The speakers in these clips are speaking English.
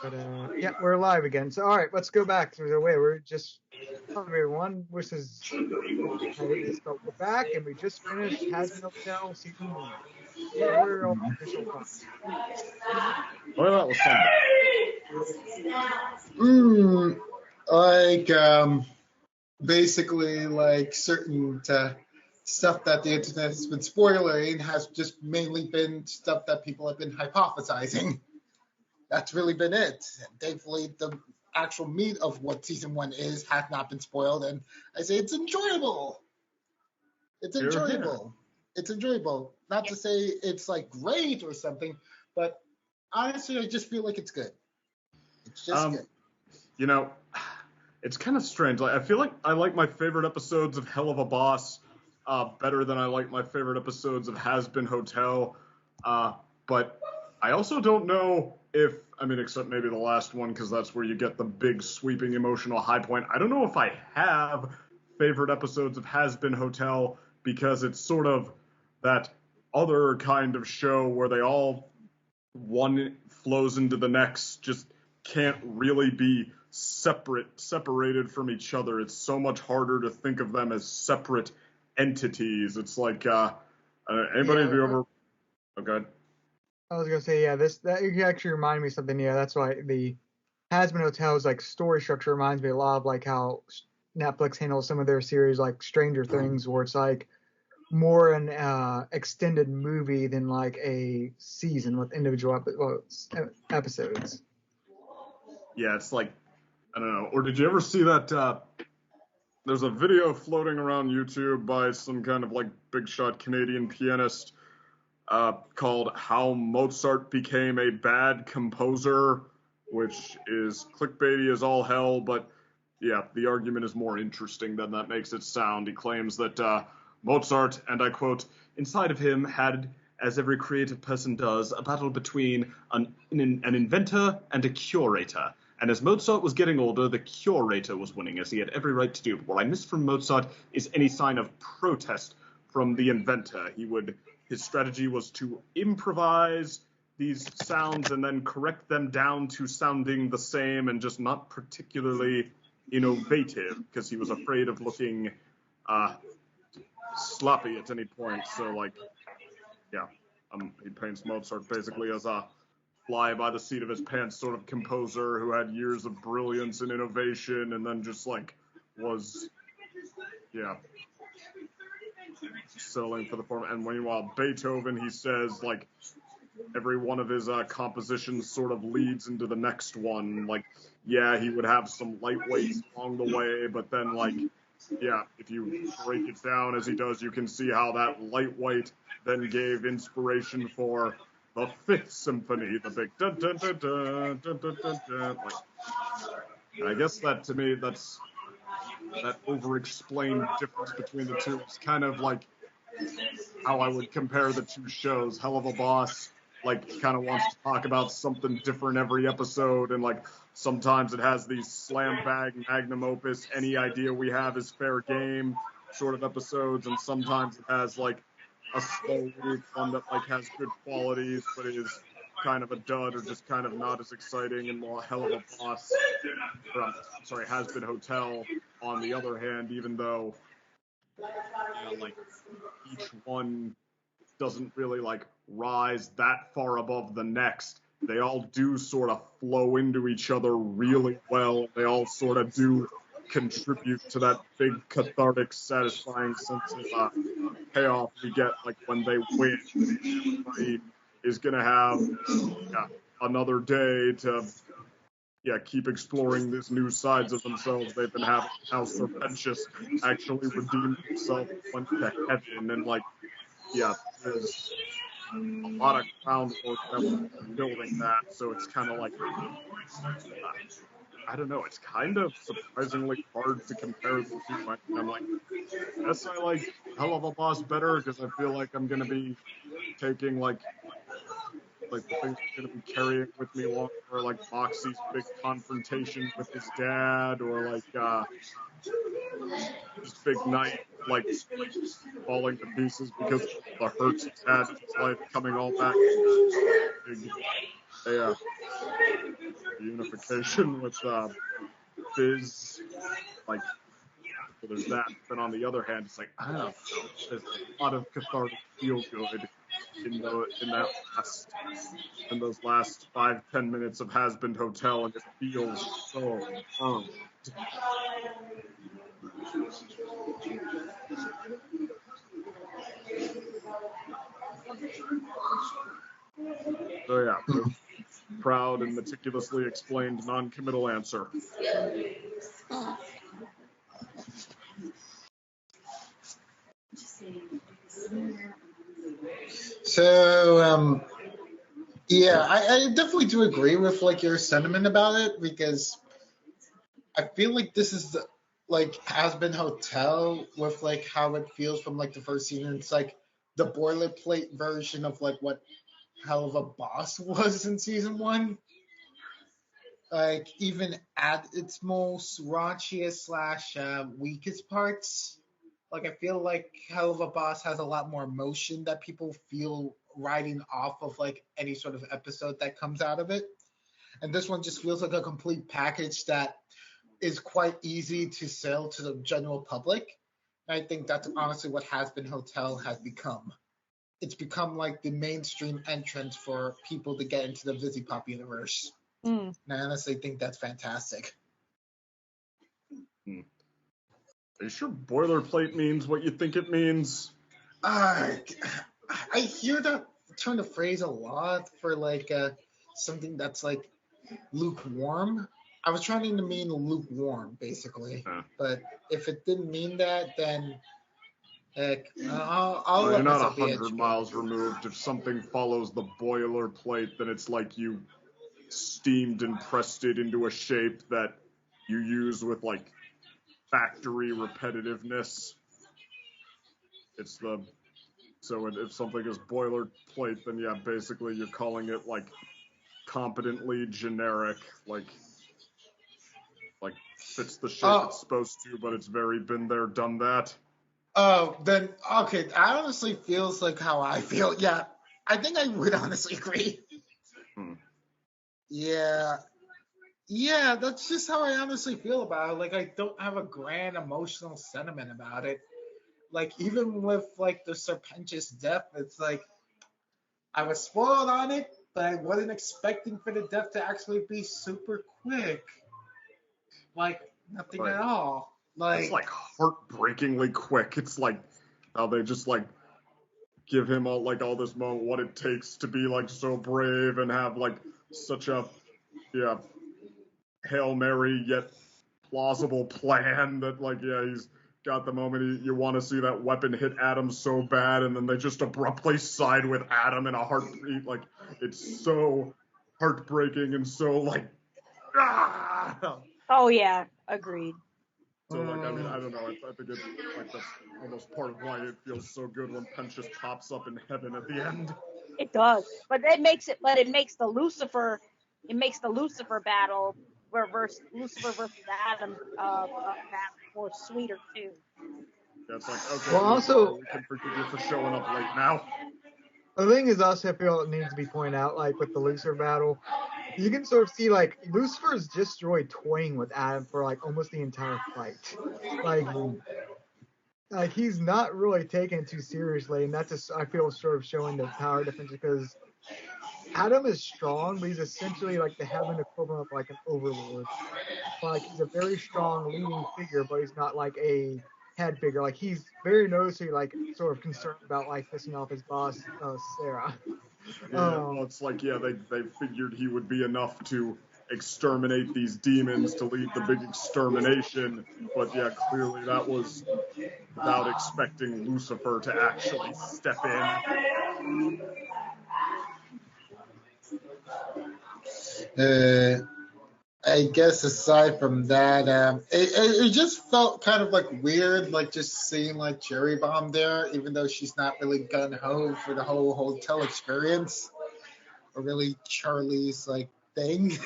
But yeah, we're live again. So all right, let's go back through the way. We're just everyone. This is so we're back, and we just finished Hazbin Hotel season 1. We're on initial thoughts. Well, that was fun. Basically, like certain stuff that the internet has been spoiling has just mainly been stuff that people have been hypothesizing. That's really been it. And thankfully, the actual meat of what season 1 is has not been spoiled, and I say it's enjoyable. It's enjoyable. It's enjoyable. Not to say it's like great or something, but honestly, I just feel like it's good. It's just good. You know, it's kind of strange. Like, I feel like I like my favorite episodes of Hell of a Boss better than I like my favorite episodes of Hazbin Hotel. But I also don't know if, except maybe the last one, because that's where you get the big sweeping emotional high point. I don't know if I have favorite episodes of Hazbin Hotel, because it's sort of that other kind of show where they all, one flows into the next, just can't really be separated from each other. It's so much harder to think of them as separate entities. It's like, anybody have you ever... Oh, God. I was gonna say, yeah, that actually reminded me of something. Yeah, that's why the Hazbin Hotel's like story structure reminds me a lot of like how Netflix handles some of their series, like Stranger Things, where it's like more an extended movie than like a season with individual episodes. Yeah, it's like, I don't know. Or did you ever see that? There's a video floating around YouTube by some kind of like big shot Canadian pianist called How Mozart Became a Bad Composer, which is clickbaity as all hell, but yeah, the argument is more interesting than that makes it sound. He claims that Mozart, and I quote, inside of him had, as every creative person does, a battle between an inventor and a curator. And as Mozart was getting older, the curator was winning, as he had every right to do. But what I missed from Mozart is any sign of protest from the inventor. His strategy was to improvise these sounds and then correct them down to sounding the same and just not particularly innovative, because he was afraid of looking sloppy at any point. So, like, yeah, he paints Mozart basically as a fly by the seat of his pants sort of composer who had years of brilliance and innovation and then just, like, was, yeah, settling for the form. And meanwhile, Beethoven, he says, like, every one of his compositions sort of leads into the next one. Like, yeah, he would have some lightweights along the way, but then, like, yeah, if you break it down as he does, you can see how that lightweight then gave inspiration for the Fifth Symphony, the big dun dun dun dun dun dun dun dun. Like, and I guess that, to me, that's that over-explained difference between the two. It's kind of like how I would compare the two shows. Hell of a Boss, like, kind of wants to talk about something different every episode, and, like, sometimes it has these slam bag, magnum opus, any idea we have is fair game sort of episodes, and sometimes it has, like, a slow week, one that, like, has good qualities, but is kind of a dud or just kind of not as exciting. And while Hell of a Boss, Hazbin Hotel, on the other hand, even though, like, each one doesn't really, like, rise that far above the next, they all do sort of flow into each other really well. They all sort of do contribute to that big cathartic, satisfying sense of payoff we get, like, when they win. Everybody is going to have another day to keep exploring these new sides of themselves they've been having. How Serpentius actually redeemed himself, went to heaven, and, like, there's a lot of groundwork that we're building that, so it's kind of like, I don't know, it's kind of surprisingly hard to compare the two. I'm like, yes, I like Hell of a Boss better, because I feel like I'm going to be taking, like the things I'm going to be carrying with me longer, like Moxie's big confrontation with his dad, or, like, his big night, like, falling to pieces because of the hurts he's had in his life coming all back. the unification with Fizz, like, so there's that. But on the other hand, it's like, I don't know, there's a lot of cathartic feel good in those last 5-10 minutes of Hazbin Hotel, and it feels so So yeah, proud and meticulously explained non-committal answer. So, yeah, I definitely do agree with like your sentiment about it, because I feel like this is like Hazbin Hotel with like how it feels from like the first season. It's like the boilerplate version of like what Hell of a Boss was in season one. Like even at its most raunchiest slash weakest parts, like I feel like Hell of a Boss has a lot more emotion that people feel riding off of like any sort of episode that comes out of it. And this one just feels like a complete package that is quite easy to sell to the general public. And I think that's honestly what Hazbin Hotel has become. It's become like the mainstream entrance for people to get into the Vizzy Pop universe. And I honestly think that's fantastic. Are you sure boilerplate means what you think it means? I hear that turn of phrase a lot for like something that's like lukewarm. I was trying to mean lukewarm, basically. But if it didn't mean that, then heck, I'll Well, let you're not myself be 100 miles removed. If something follows the boilerplate, then it's like you steamed and pressed it into a shape that you use with like factory repetitiveness. So if something is boilerplate, then yeah, basically you're calling it like competently generic, like fits the shape it's supposed to, but it's very been there, done that. Oh, then okay. That honestly feels like how I feel. Yeah, I think I would honestly agree. Yeah, that's just how I honestly feel about it. Like I don't have a grand emotional sentiment about it. Like even with like the Serpentious death, it's like I was spoiled on it, but I wasn't expecting for the death to actually be super quick. Like nothing at all. Like it's like heartbreakingly quick. It's like how they just like give him all this moment, what it takes to be like so brave and have like such a Hail Mary yet plausible plan that like he's got the moment you want to see that weapon hit Adam so bad, and then they just abruptly side with Adam in a heartbeat. Like it's so heartbreaking and so like Oh yeah, agreed. So like I mean I don't know, I think it's like that's almost part of why it feels so good when Pence just pops up in heaven at the end. It does, but it makes the Lucifer battle versus Lucifer versus Adam battle more sweeter too. Yeah, it's like, okay, Well, also, we can forgive you for showing up late now. the thing is also I feel it needs to be pointed out, like with the Lucifer battle, you can sort of see like Lucifer's just toying with Adam for like almost the entire fight. Like he's not really taken it too seriously, and that's just I feel sort of showing the power difference because Adam is strong, but he's essentially like the heaven equivalent of like an overlord. Like he's a very strong leading figure, but he's not like a head figure. Like he's very noticeably like sort of concerned about like pissing off his boss, Sarah. Well, it's like they figured he would be enough to exterminate these demons to lead the big extermination, but clearly that was without expecting Lucifer to actually step in. I guess aside from that, it just felt kind of like weird, like just seeing like Cherry Bomb there, even though she's not really gun ho for the whole hotel experience, or really Charlie's like thing.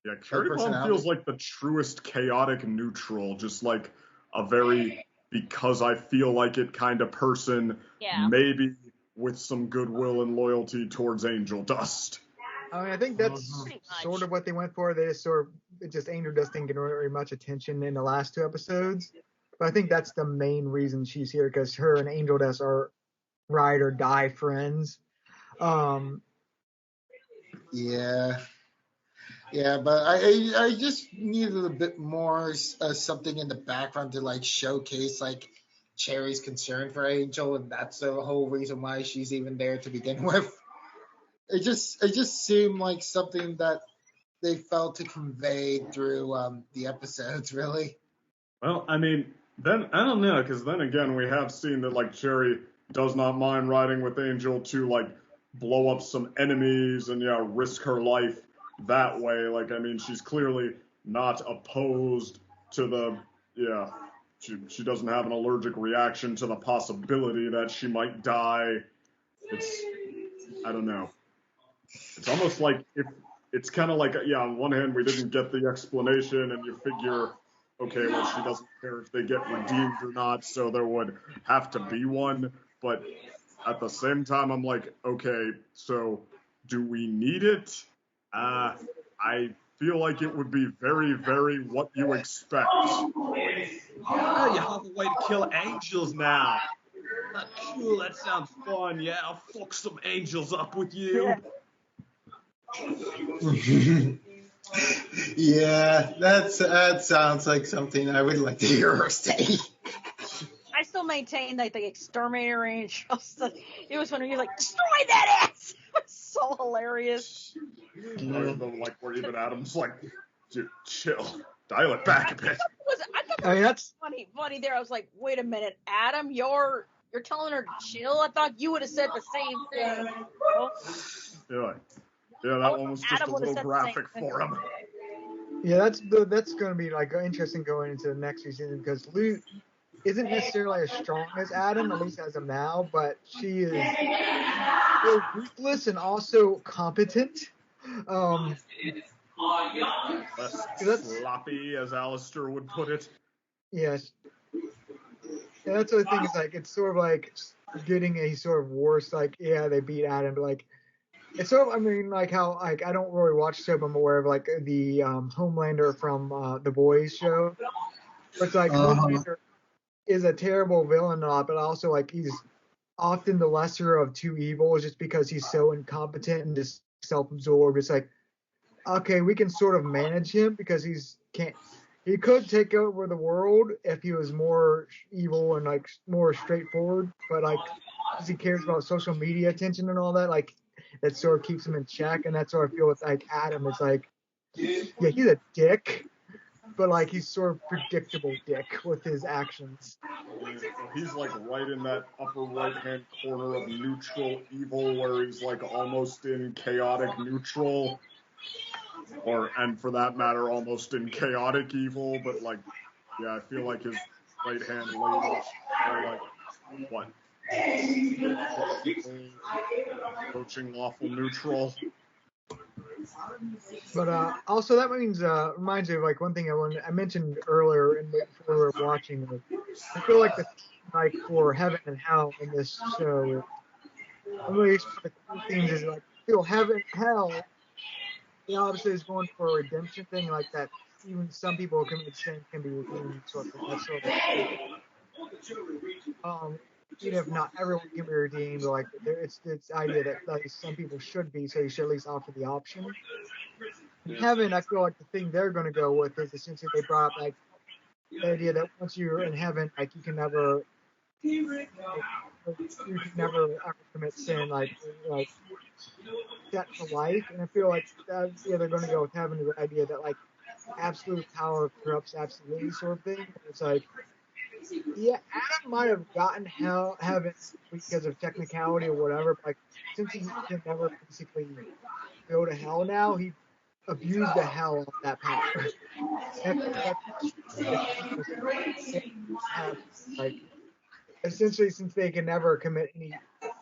Yeah, Cherry Bomb feels like the truest chaotic neutral, just like a very because I feel like it kind of person, maybe with some goodwill and loyalty towards Angel Dust. I mean, I think that's Pretty sort much. of what they went for. They just Angel Dust didn't get very much attention in the last 2 episodes. But I think that's the main reason she's here, because her and Angel Dust are ride or die friends. Yeah. Yeah, but I just needed a bit more something in the background to like showcase like Cherry's concern for Angel, and that's the whole reason why she's even there to begin with. It just seemed like something that they felt to convey through the episodes, really. Well, I mean, then I don't know, because then again, we have seen that like Cherry does not mind riding with Angel to like blow up some enemies and risk her life that way. Like, I mean, she's clearly not opposed to the yeah. She doesn't have an allergic reaction to the possibility that she might die. It's I don't know. It's almost like if it's kind of like on one hand we didn't get the explanation, and you figure, okay, well she doesn't care if they get redeemed or not, so there would have to be one. But at the same time, I'm like, okay, so do we need it? I feel like it would be very, very what you expect. Oh, you have a way to kill angels now. Cool, that sounds fun. Yeah, I'll fuck some angels up with you. Yeah. Yeah, that sounds like something I would like to hear her say. I still maintain that the exterminator angels. It was when he was like, destroy that ass. It was so hilarious. Like where even Adam's like, dude, chill, dial it back a bit. I thought I mean, that's funny there. I was like, wait a minute, Adam, you're telling her to chill. I thought you would have said the same thing. Yeah, that one was just Adam a would've little said the graphic same for him. yeah, that's going to be like interesting going into the next season, because Lou isn't necessarily as strong as Adam, at least as of now, but she is ruthless and also competent. Less sloppy, as Alistair would put it. Yes. Yeah, that's the thing, is like it's sort of like getting a sort of worse, like, yeah, they beat Adam, but like it's sort of, I mean, like how like I don't really watch soap, I'm aware of like the Homelander from the Boys show. It's like Homelander is a terrible villain, but also like he's often the lesser of two evils, just because he's so incompetent and just self-absorbed. It's like, okay, we can sort of manage him because he could take over the world if he was more evil and like more straightforward, but like because he cares about social media attention and all that, like that sort of keeps him in check. And that's what I feel with like Adam. It's like, yeah, he's a dick, but like he's sort of predictable dick with his actions. He's like right in that upper right hand corner of neutral evil, where he's like almost in chaotic neutral, and for that matter, almost in chaotic evil. But like, yeah, I feel like his right hand lady are like what? Approaching lawful neutral. But also that reminds me of like one thing I mentioned earlier before we were watching. Like, I feel like like for heaven and hell in this show, one of the cool themes is like feel heaven, hell. Obviously is going for a redemption thing, like that. Even some people who commit sin can be redeemed, sort of. That's sort of. Even if not everyone can be redeemed, like it's the idea that like some people should be, so you should at least offer the option. In heaven, I feel like the thing they're going to go with is essentially they brought up like the idea that once you're in heaven, like you can never ever commit sin, like set for life. And I feel like they're going to go with heaven, the idea that like absolute power corrupts absolutely, sort of thing. It's like, yeah, Adam might have gotten heaven because of technicality or whatever, but like since he can never basically go to hell now, he abused the hell out of that power. And like essentially, since they can never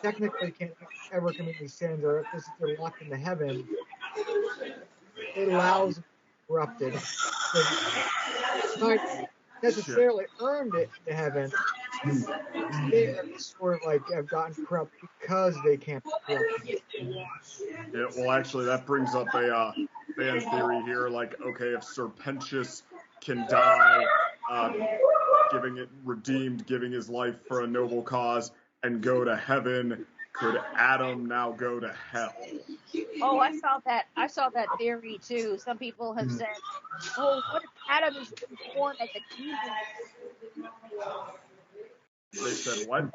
technically can't ever commit any sins, or if they're locked into heaven, it allows them to be corrupted. So, not necessarily earned it to heaven, they are sort of like have gotten corrupt because they can't be corrupted. Yeah, well, actually, that brings up a fan theory here. Like, okay, if Sir Pentious can die, giving it redeemed, giving his life for a noble cause, and go to heaven, could Adam now go to hell? Oh, I saw that. I saw that theory too. Some people have said, "Oh, what if Adam is born as a demon?" They said what?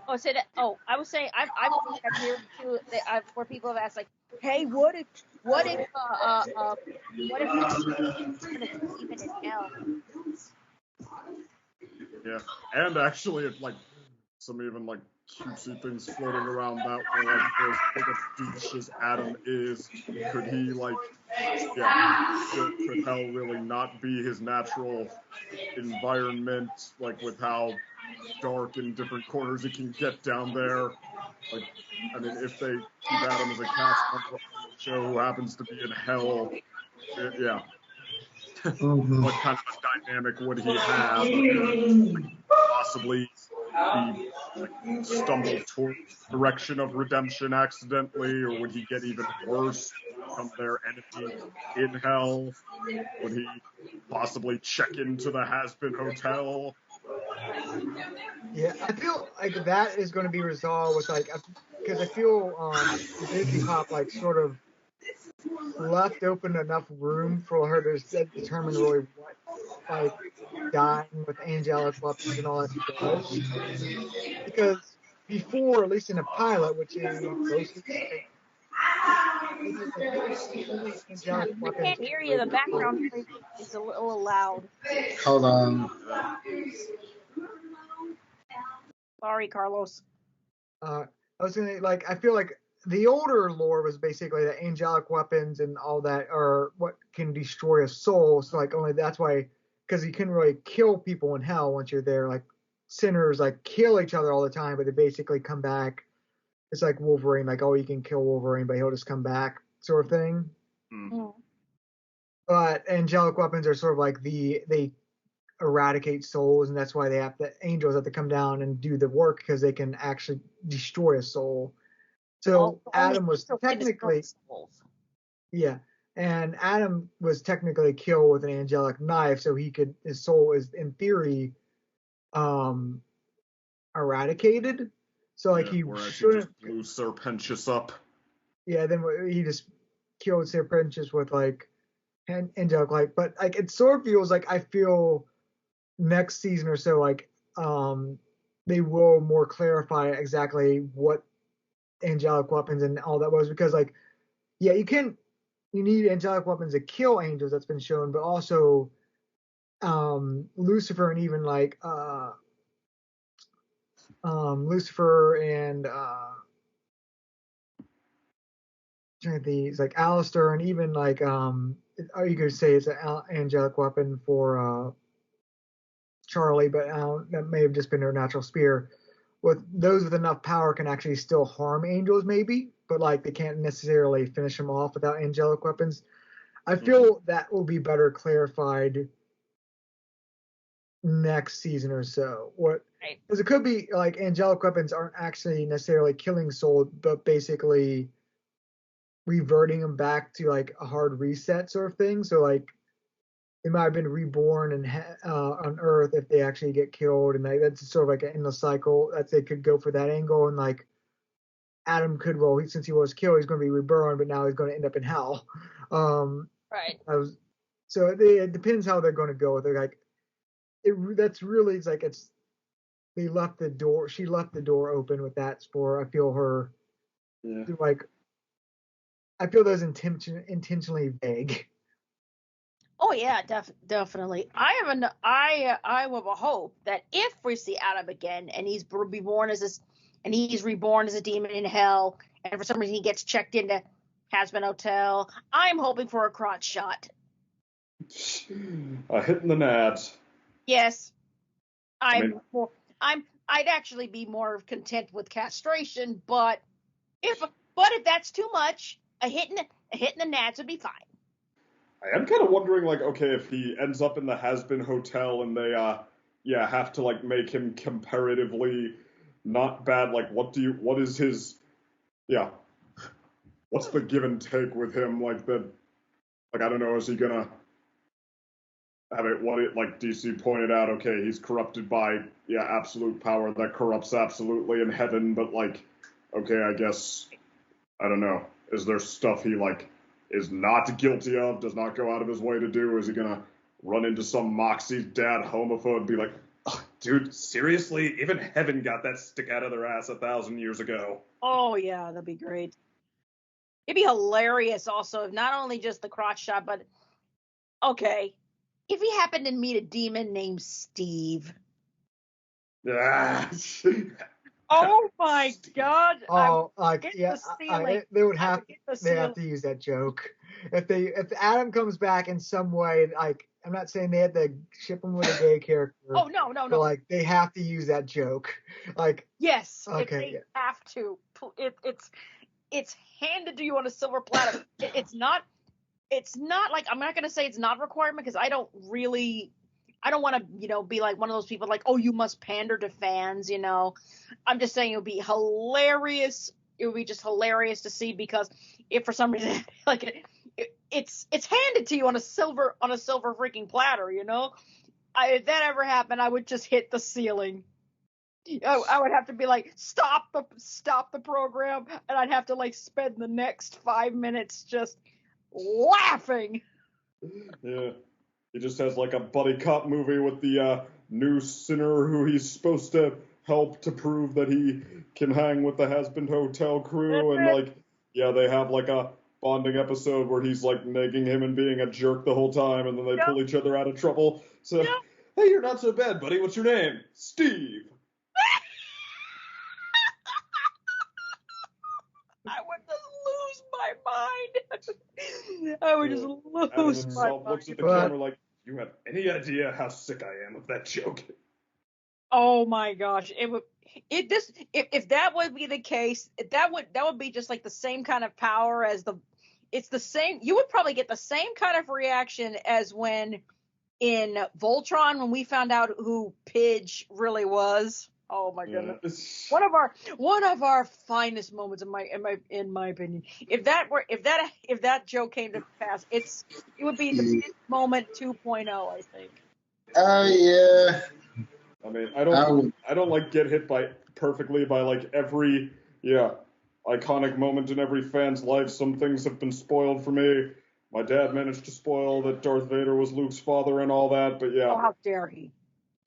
Oh, said. Oh, I was saying. I've seen that theory too. Where people have asked, like, "Hey, what if Adam is born as a demon in hell?" Yeah, and actually, if like some even like cutesy things floating around that way, like for as big a douche as Adam is, could he like, yeah, could hell really not be his natural environment, like with how dark in different corners it can get down there? Like, I mean, if they keep Adam as a cast member on the show who happens to be in hell, yeah, Mhm. what kind of a dynamic would he have? Like, possibly be like stumble towards the direction of redemption accidentally, or would he get even worse, become their enemy in hell? Would he possibly check into the Hazbin Hotel? Yeah, I feel like that is going to be resolved with like because I feel Disney Pop like sort of left open enough room for her to determine really what like dying with angelic weapons and all that does. Because before, at least in a pilot, which is mostly only angelic I weapons can't hear you. The background noise is a little loud. Hold on. Sorry, Carlos. I was gonna like I feel like the older lore was basically that angelic weapons and all that are what can destroy a soul. So like only that's why because you couldn't really kill people in hell once you're there. Like sinners like kill each other all the time, but they basically come back. It's like Wolverine, like oh you can kill Wolverine, but he'll just come back, sort of thing. Mm. But angelic weapons are sort of like they eradicate souls, and that's why angels have to come down and do the work because they can actually destroy a soul. So Adam was technically, yeah, and Adam was technically killed with an angelic knife, so his soul is in theory, eradicated. So like he whereas shouldn't. He just blew Sir Pentious up. Yeah, then he just killed Sir Pentious with like angelic light, but like it sort of feels like I feel next season or so like they will more clarify exactly what angelic weapons and all that was because like yeah you need angelic weapons to kill angels, that's been shown, but also Lucifer and even like Lucifer and these like Alistair and even like you could say it's an angelic weapon for Charlie, but that may have just been her natural spear. With those with enough power can actually still harm angels, maybe, but like they can't necessarily finish them off without angelic weapons. I feel that will be better clarified next season or so. Because it could be like angelic weapons aren't actually necessarily killing souls, but basically reverting them back to like a hard reset sort of thing. So like they might have been reborn on Earth if they actually get killed, and that's sort of like an endless cycle. That they could go for that angle, and like Adam could, since he was killed, he's going to be reborn, but now he's going to end up in hell. Right. So it depends how they're going to go. They're like, that's really it's like it's they left the door. She left the door open with that spore. I feel her like I feel those intentionally vague. Oh yeah, definitely. I have a hope that if we see Adam again and he's reborn as a demon in hell, and for some reason he gets checked into Hazbin Hotel, I'm hoping for a crotch shot. Hitting the nads. Yes, I'd actually be more content with castration, but if that's too much, a hit in the nads would be fine. I am kind of wondering, like, okay, if he ends up in the Hazbin Hotel and they have to like make him comparatively not bad. Like, what is his, what's the give and take with him? Like I don't know, is he gonna have it, like DC pointed out, okay, he's corrupted by, absolute power that corrupts absolutely in heaven, but like, okay, I guess, I don't know, is there stuff he like is not guilty of, does not go out of his way to do? Is he gonna run into some Moxie's dad homophobe and be like, oh, dude, seriously? Even heaven got that stick out of their ass 1,000 years ago. Oh yeah, that'd be great. It'd be hilarious also, if not only just the crotch shot, but okay, if he happened to meet a demon named Steve. Oh my God! Oh, like yeah, they have to use that joke. If Adam comes back in some way, like I'm not saying they have to ship him with a gay character. Oh no. But like they have to use that joke. Like yes, okay, they have to. It's handed to you on a silver platter. It's not like, I'm not gonna say it's not a requirement, because I don't want to, be like one of those people like, oh, you must pander to fans, I'm just saying it would be hilarious. It would be just hilarious to see, because if for some reason, like, it's handed to you on a silver freaking platter, if that ever happened, I would just hit the ceiling. I would have to be like, stop the program, and I'd have to like spend the next 5 minutes just laughing. Yeah. He just has like a buddy cop movie with the new sinner who he's supposed to help to prove that he can hang with the Hazbin Hotel crew. And like, they have like a bonding episode where he's like nagging him and being a jerk the whole time. And then they pull each other out of trouble. So, hey, you're not so bad, buddy. What's your name? Steve. I would just lose my mind. I would just lose my mind. Looks at the camera like, you have any idea how sick I am of that joke? Oh my gosh! If that would be the case, that would be just like the same kind of power as it's the same. You would probably get the same kind of reaction as when in Voltron, when we found out who Pidge really was. Oh my goodness! One of our finest moments in my opinion. If that joke came to pass, it would be the moment 2.0, I think. Oh yeah. I mean, I don't like get hit perfectly by like every iconic moment in every fan's life. Some things have been spoiled for me. My dad managed to spoil that Darth Vader was Luke's father and all that, but yeah. Oh, how dare he!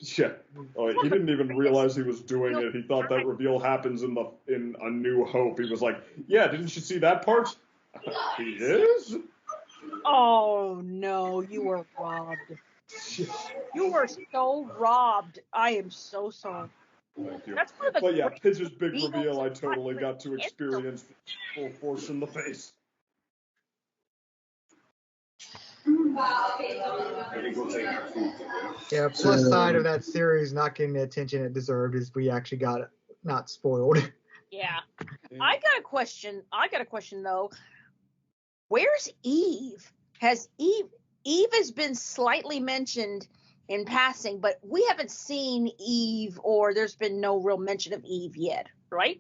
Shit. He didn't even realize he was doing it. He thought that reveal happens in A New Hope. He was like, yeah, didn't you see that part? He is? Oh no, you were robbed. You were so robbed. I am so sorry. Thank you. But Pidge's big reveal I totally got to experience full force in the face. Yeah, plus side of that series not getting the attention it deserved is we actually got it not spoiled. Yeah. I got a question though. Where's Eve? Eve has been slightly mentioned in passing, but we haven't seen Eve, or there's been no real mention of Eve yet, right?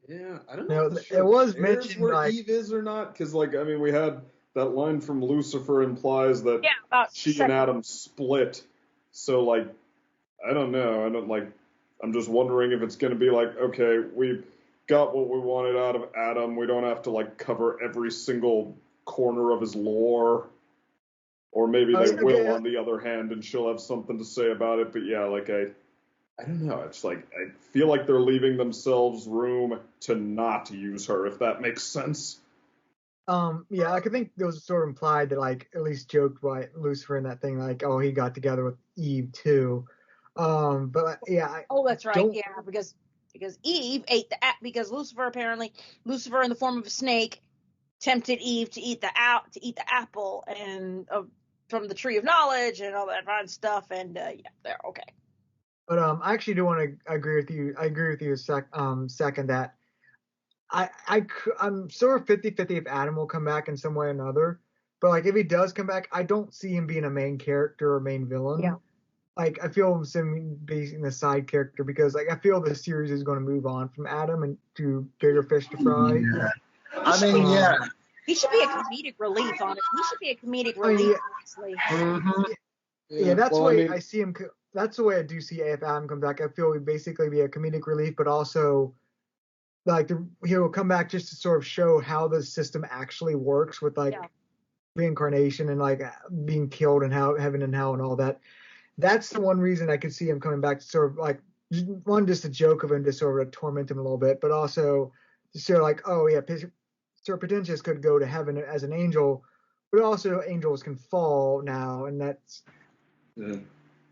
Yeah, I don't know. It was mentioned where like Eve is or not, because like I mean we had that line from Lucifer implies that she and Adam split. So like I don't know. I'm just wondering if it's going to be like, okay, we got what we wanted out of Adam. We don't have to like cover every single corner of his lore. Or maybe they will on the other hand, and she'll have something to say about it. But yeah, like I don't know. It's like I feel like they're leaving themselves room to not use her, if that makes sense. Yeah, I think it was sort of implied that, like, at least joked by Lucifer in that thing, like, oh, he got together with Eve too. But yeah. That's right. Yeah, because Eve ate because Lucifer in the form of a snake tempted Eve to eat the apple and from the tree of knowledge and all that fun stuff. And they're okay. But I actually do want to agree with you. I agree with you second that. I'm sort of 50-50 if Adam will come back in some way or another. But like if he does come back, I don't see him being a main character or main villain. Yeah. like I feel him being the side character because like I feel the series is going to move on from Adam and to bigger fish to fry. Yeah. I mean, yeah. He should be a comedic relief on it. He should be a comedic I mean, relief, yeah. honestly. Yeah, that's the way I see him. That's the way I do see if Adam comes back. I feel he'd basically be a comedic relief, but also like he'll come back just to sort of show how the system actually works with like reincarnation and like being killed and how heaven and hell and all that. That's the one reason I could see him coming back to sort of like one just a joke of him to sort of torment him a little bit, but also to show like, oh yeah, Sir Pretentious could go to heaven as an angel, but also angels can fall now, and that's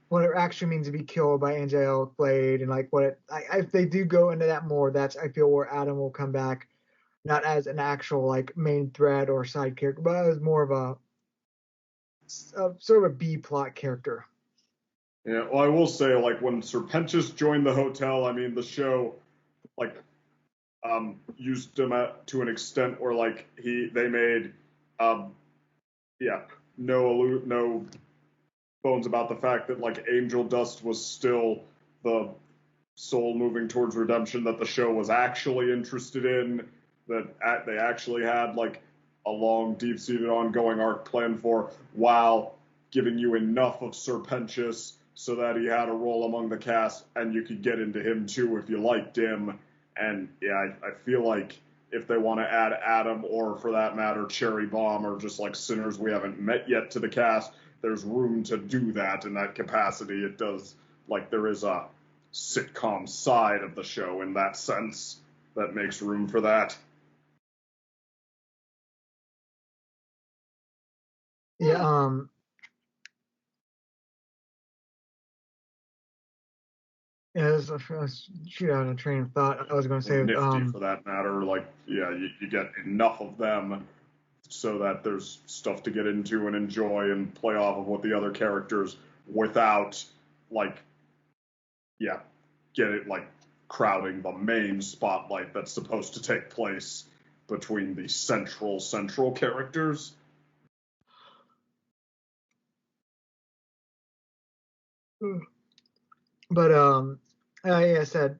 what it actually means to be killed by angelic blade, and like what it. If they do go into that more, that's I feel where Adam will come back, not as an actual like main thread or side character, but as more of a sort of a B plot character. Yeah, well, I will say, like, when Serpentius joined the hotel, I mean, the show, like, used him to an extent where, like, they made, no bones about the fact that, like, Angel Dust was still the soul moving towards redemption that the show was actually interested in, that they actually had, like, a long, deep-seated, ongoing arc planned for, while giving you enough of Serpentius so that he had a role among the cast, and you could get into him too if you liked him. And yeah, I feel like if they want to add Adam, or for that matter, Cherry Bomb, or just like sinners we haven't met yet to the cast, there's room to do that in that capacity. It does, like, there is a sitcom side of the show in that sense that makes room for that. Yeah, yeah, shoot out a train of thought. I was going to say, Nifty for that matter. Like, yeah, you get enough of them so that there's stuff to get into and enjoy and play off of what the other characters without, like, yeah, get it, like, crowding the main spotlight that's supposed to take place between the central characters. But like I said,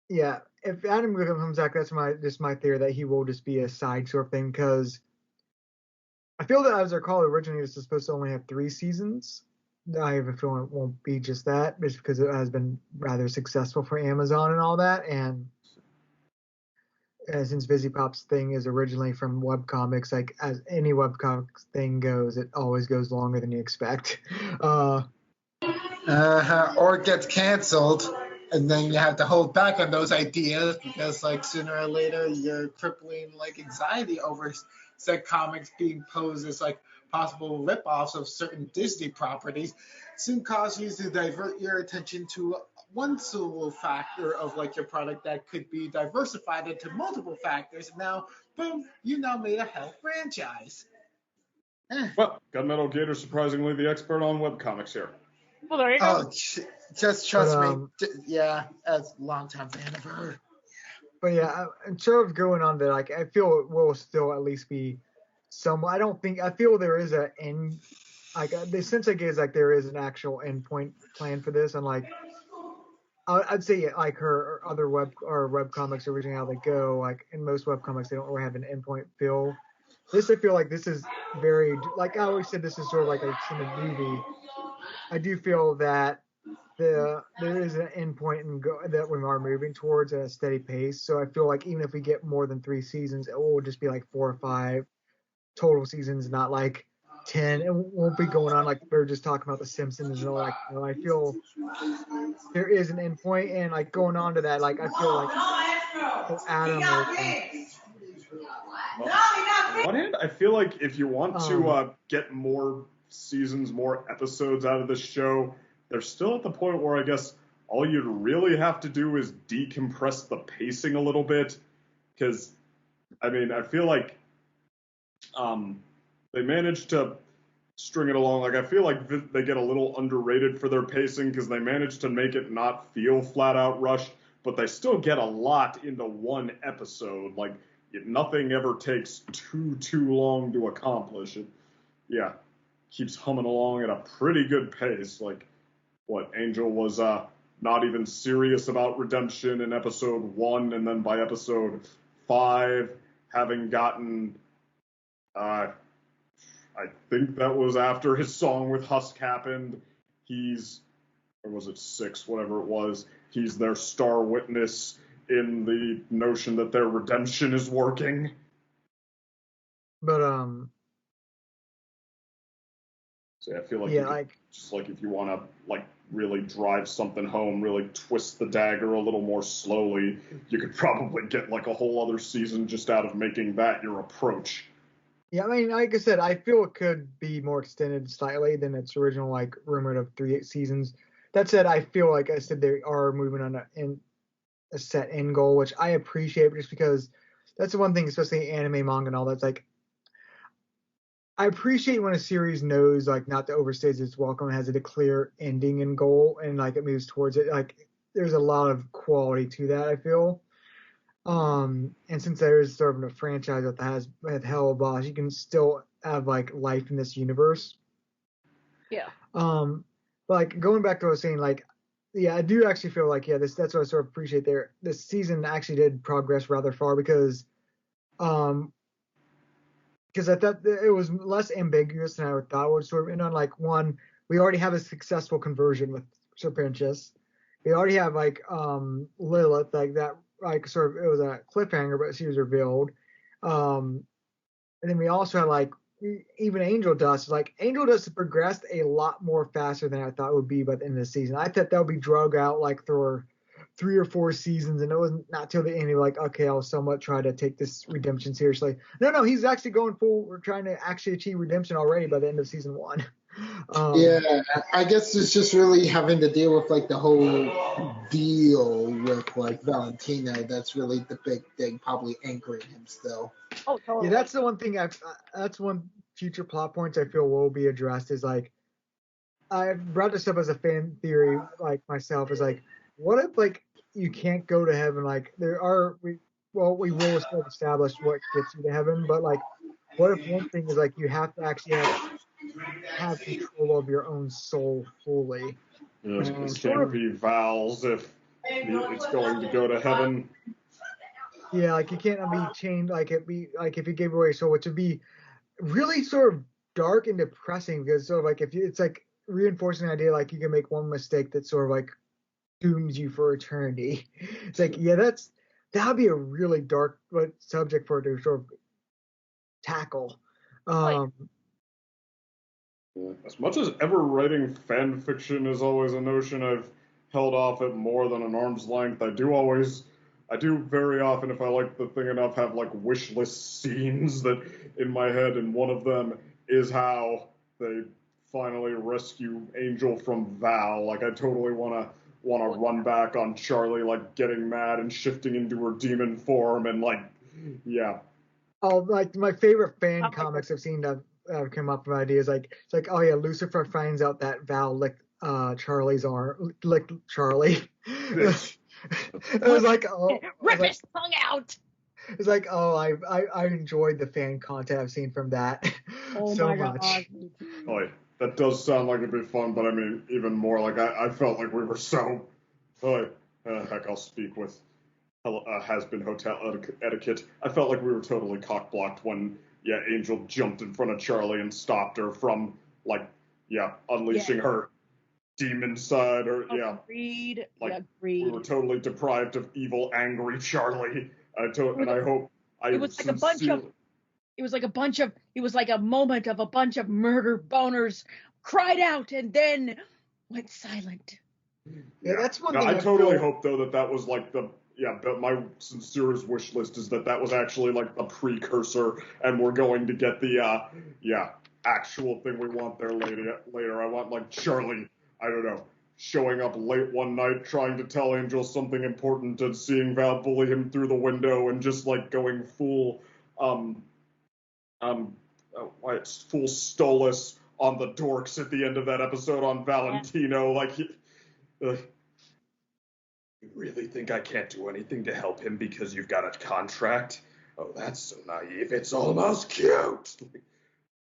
yeah, if Adam comes back, that's my theory that he will just be a side sort of thing because I feel that as I recall originally this was supposed to only have 3 seasons. I have a feeling it won't be just that, just because it has been rather successful for Amazon and all that, and since Busy Pop's thing is originally from webcomics, like as any webcomics thing goes, it always goes longer than you expect. Or it gets canceled, and then you have to hold back on those ideas because, like, sooner or later, you're crippling like anxiety over said comics being posed as like possible ripoffs of certain Disney properties. Soon cause you to divert your attention to one single factor of like your product that could be diversified into multiple factors. And now, boom, you now made a hell franchise. Well, Gunmetal Gator surprisingly the expert on webcomics here. Well, there you go. Oh, just trust me. Yeah, as longtime fan of her. But yeah, in terms of going on there, like I feel it will still at least be some. I feel there is an end. Like the sense I get is like there is an actual endpoint plan for this, and like I'd say like her other web comics originally how they go. Like in most web comics, they don't really have an endpoint feel. This I feel like this is very like I always said. This is sort of like a movie. I do feel that there is an endpoint that we are moving towards at a steady pace. So I feel like even if we get more than 3 seasons, it will just be like 4 or 5 total seasons, not like 10. It won't be going on like we were just talking about The Simpsons and like I feel there is an endpoint, and like going on to that, like I feel like Adam. On one hand, I feel like if you want to get more seasons, more episodes out of this show, they're still at the point where I guess all you'd really have to do is decompress the pacing a little bit. Because, I mean, I feel like they managed to string it along. Like, I feel like they get a little underrated for their pacing because they managed to make it not feel flat out rushed, but they still get a lot into one episode. Like, nothing ever takes too long to accomplish. It, yeah, keeps humming along at a pretty good pace. Like, Angel was not even serious about redemption in episode 1, and then by episode 5, having gotten, I think that was after his song with Husk happened, or was it 6, whatever it was, he's their star witness in the notion that their redemption is working. But so I feel like, yeah, just like if you want to like really drive something home, really twist the dagger a little more slowly, you could probably get like a whole other season just out of making that your approach. Yeah, I mean, like I said, I feel it could be more extended slightly than its original, like, rumored of 3 seasons. That said, I feel like I said they are moving on a set end goal, which I appreciate just because that's the one thing, especially anime, manga, and all that's like, I appreciate when a series knows, like, not to overstate its welcome, has a clear ending and goal, and, like, it moves towards it. Like, there's a lot of quality to that, I feel. And since there is sort of a franchise that has with Hell Boss, you can still have like life in this universe. Yeah. But like going back to what I was saying, like, yeah, I do actually feel like, yeah, that's what I sort of appreciate there. This season actually did progress rather far because I thought that it was less ambiguous than I thought it would sort of end on. Like, one, we already have a successful conversion with Sir Princess. We already have like Lilith, like that, like sort of, it was a cliffhanger, but she was revealed. And then we also had like even Angel Dust. Like, Angel Dust progressed a lot more faster than I thought it would be by the end of the season. I thought that would be drug out like through 3 or 4 seasons, and it was not till the end. Like, okay, I'll somewhat try to take this redemption seriously. No, he's actually going full. We're trying to actually achieve redemption already by the end of season 1. Yeah, I guess it's just really having to deal with like the whole deal with like Valentina. That's really the big thing, probably anchoring him still. Oh, totally. Yeah, that's the one thing. That's one future plot points I feel will be addressed. Is like, I brought this up as a fan theory, like myself. Is like, what if like you can't go to heaven? Like, we will still establish what gets you to heaven, but like, what if one thing is like you have to actually have control of your own soul fully? It can't be vows if it's going to go to heaven. Yeah, like you can't be chained. Like it be like if you gave away your soul, which would be really sort of dark and depressing because sort of like it's like reinforcing the idea like you can make one mistake that sort of like dooms you for eternity. It's like, yeah, that would be a really dark subject for it to sort of tackle. As much as ever writing fan fiction is always a notion I've held off at more than an arm's length, I do very often, if I like the thing enough, have like wish list scenes that in my head, and one of them is how they finally rescue Angel from Val. Like, I totally want to run back on Charlie, like getting mad and shifting into her demon form, and like, yeah. Oh, like my favorite fan comics I've seen that have come up with ideas like, it's like, oh yeah, Lucifer finds out that Val licked Charlie's arm, licked Charlie. It was like, oh, rip his tongue out. It's like, oh, I enjoyed the fan content I've seen from that so much. Oh, yeah, that does sound like it'd be fun, but I mean, even more, like I felt like we were so, heck, I'll speak with Hazbin Hotel etiquette. I felt like we were totally cock-blocked when, Angel jumped in front of Charlie and stopped her from, like, unleashing her demon side, or Agreed. like agreed. we were totally deprived of evil, angry Charlie. It was like a moment of a bunch of murder boners cried out and then went silent. Yeah, that's one thing. I totally hope though that was like but my sincerest wish list is that was actually like a precursor, and we're going to get the actual thing we want there later. I want like Charlie, I don't know, showing up late one night trying to tell Angel something important and seeing Val bully him through the window and just like going full full Stolas on the dorks at the end of that episode on Valentino. Like, you really think I can't do anything to help him because you've got a contract? Oh, that's so naive. It's almost cute.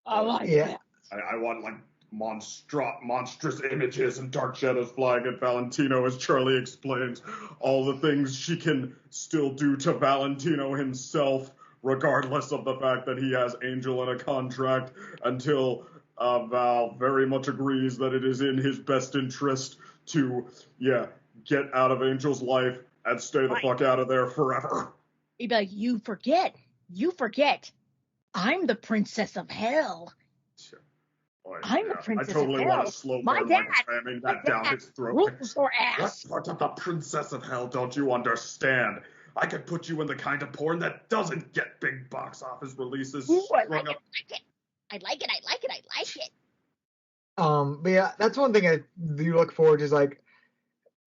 I like that. I want like monstrous images and dark shadows flying at Valentino as Charlie explains all the things she can still do to Valentino himself, regardless of the fact that he has Angel in a contract, until Val very much agrees that it is in his best interest to, get out of Angel's life and stay the fuck out of there forever. He'd be like, you forget. I'm the princess of hell. I'm the princess I totally of want hell. a slow My burn, dad, ramming that down his throat. rules your ass. What part of the princess of hell don't you understand? I could put you in the kind of porn that doesn't get big box office releases. Ooh, I like it. But yeah, that's one thing I do look forward to is like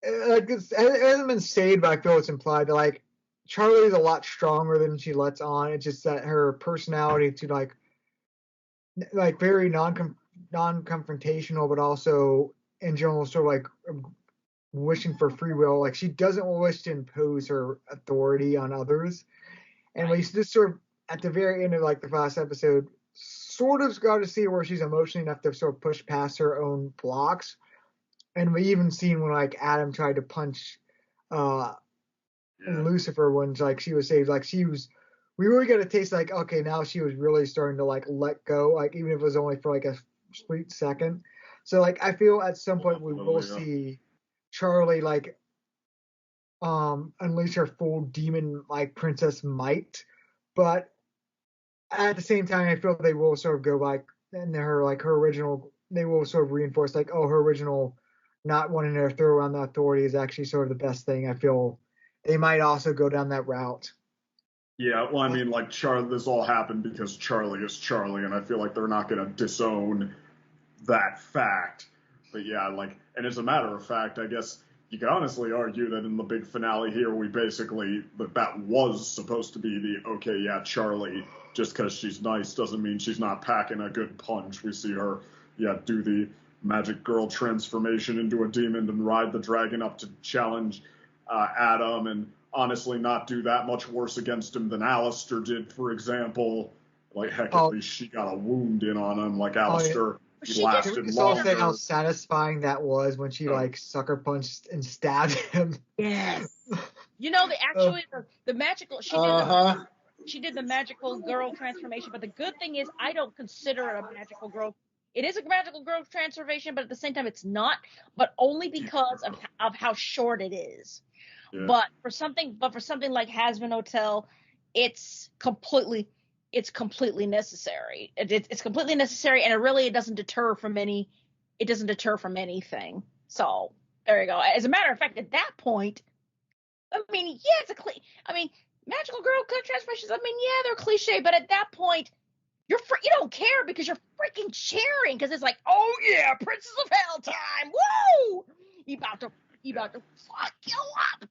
it hasn't been said, but I feel it's implied that like Charlie's a lot stronger than she lets on. It's just that her personality to like very non-confrontational, but also in general sort of like wishing for free will. Like she doesn't wish to impose her authority on others. And we just sort of at the very end of like the last episode, sort of got to see where she's emotionally enough to sort of push past her own blocks. And we even seen when like Adam tried to punch Lucifer when like she was saved, like we really got a taste like, okay, now she was really starting to like let go, like even if it was only for like a split second. So like I feel at some point we will see Charlie like unleash her full demon like princess might, but at the same time I feel they will sort of go like and her original, they will sort of reinforce like, oh, her original not wanting to throw around the authority is actually sort of the best thing. I feel they might also go down that route. Yeah, well, I mean, like, this all happened because Charlie is Charlie, and I feel like they're not going to disown that fact. But yeah, like, and as a matter of fact, I guess you could honestly argue that in the big finale here, we basically, that was supposed to be the, Charlie, just because she's nice doesn't mean she's not packing a good punch. We see her, do the magic girl transformation into a demon and ride the dragon up to challenge Adam, and honestly not do that much worse against him than Alistair did, for example. Like, heck, at least she got a wound in on him. Like, Alistair, he lasted longer. Say how satisfying that was when she, like, sucker punched and stabbed him. Yes. The magical, she did the magical girl transformation, but the good thing is I don't consider it a magical girl. It is a magical girl transformation, but at the same time it's not, but only because of how short it is. Yeah. But for something like Hazbin Hotel, it's completely necessary. It's completely necessary, and it doesn't deter from anything. So there you go. As a matter of fact, at that point, I mean, magical girl transformations. I mean, they're cliche, but at that point, you don't care because you're freaking cheering because it's like, oh yeah, Princess of Hell time, woo! You about to fuck you up.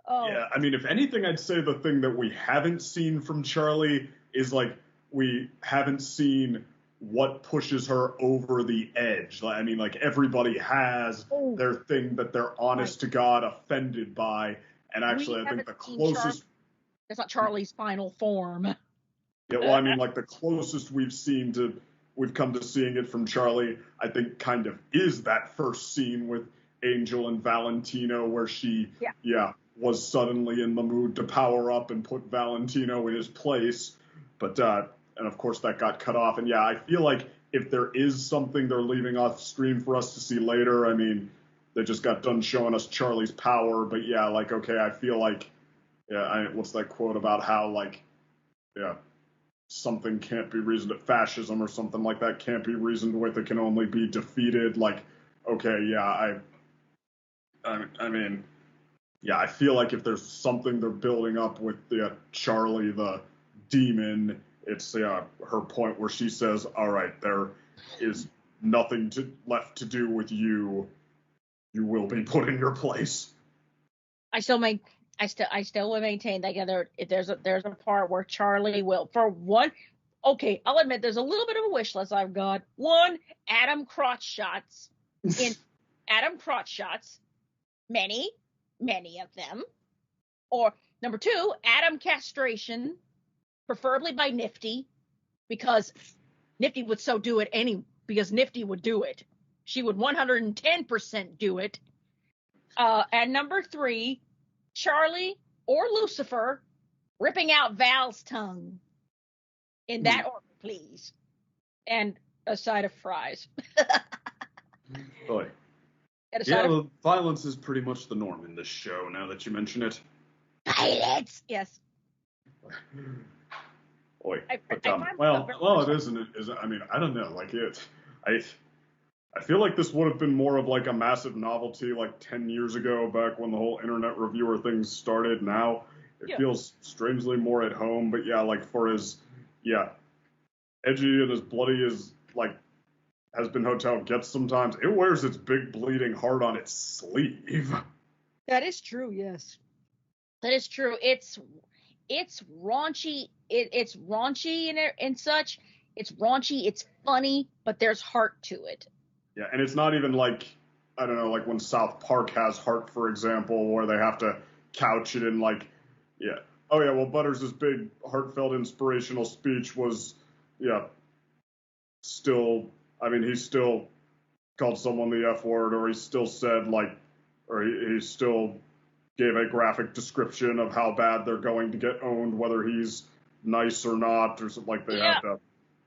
Oh. Yeah, I mean, if anything, I'd say the thing that we haven't seen from Charlie is like we haven't seen what pushes her over the edge. I mean, like everybody has their thing that they're honest to God offended by, and actually, I think the closest. That's not Charlie's final form. Yeah, well, I mean, like the closest we've come to seeing it from Charlie, I think kind of is that first scene with Angel and Valentino where she, was suddenly in the mood to power up and put Valentino in his place. But, and of course that got cut off. And I feel like if there is something they're leaving off screen for us to see later, I mean, they just got done showing us Charlie's power. But okay, I feel like, what's that quote about how, like, something can't be reasoned with, fascism or something like that can't be reasoned with, it can only be defeated. Like, okay, I mean, I feel like if there's something they're building up with Charlie the demon, it's her point where she says, all right, there is nothing left to do with you. You will be put in your place. I still will maintain that there's a part where Charlie will, for one, okay, I'll admit there's a little bit of a wish list I've got. One, Adam crotch shots. Many of them. Or number two, Adam castration, preferably by Nifty, because Nifty would so do it because Nifty would do it. She would 110% do it. At number 3, Charlie or Lucifer ripping out Val's tongue. In that order, please. And a side of fries. Boy. Yeah, well, violence is pretty much the norm in this show, now that you mention it. Violence! Yes. Boy. It isn't. I mean, I don't know. Like, I feel like this would have been more of like a massive novelty like 10 years ago, back when the whole internet reviewer thing started. Now it feels strangely more at home. But yeah, like for as edgy and as bloody as like Hazbin Hotel gets sometimes, it wears its big bleeding heart on its sleeve. That is true. Yes, that is true. It's raunchy. It's raunchy and such. It's raunchy. It's funny, but there's heart to it. Yeah, and it's not even like, I don't know, like when South Park has heart, for example, where they have to couch it in like, oh yeah, well, Butters' big heartfelt inspirational speech was, still, I mean, he still called someone the F word, or he still said like, or he still gave a graphic description of how bad they're going to get owned, whether he's nice or not, or something like they had to.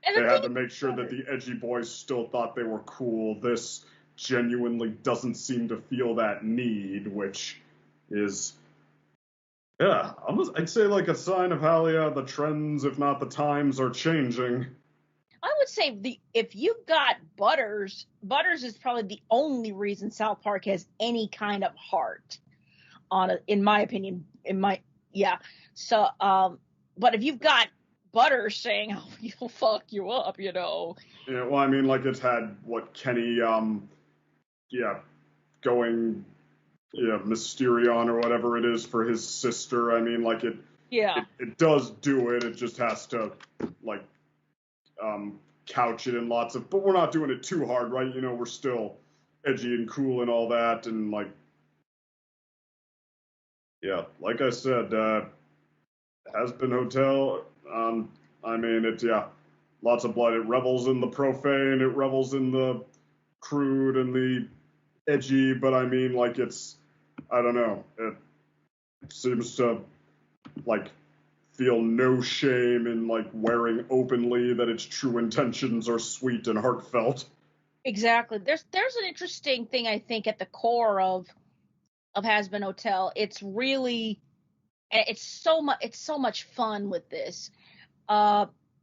They had to make sure that the edgy boys still thought they were cool. This genuinely doesn't seem to feel that need, which is, I'd say like a sign of how the trends, if not the times, are changing. I would say if you've got Butters is probably the only reason South Park has any kind of heart on it, in my opinion. So, but if you've got Butters saying, "Oh, he'll fuck you up," Yeah, well, I mean, like it's had Kenny, going, Mysterion or whatever it is for his sister. I mean, like it does do it. It just has to like, couch it in lots of, but we're not doing it too hard, right? We're still edgy and cool and all that, and like, like I said, Hazbin Hotel. I mean, it's, lots of blood. It revels in the profane. It revels in the crude and the edgy. But I mean, like, it's, I don't know. It seems to, like, feel no shame in, like, wearing openly that its true intentions are sweet and heartfelt. Exactly. There's an interesting thing, I think, at the core of Hazbin Hotel. It's really, it's so much fun with this.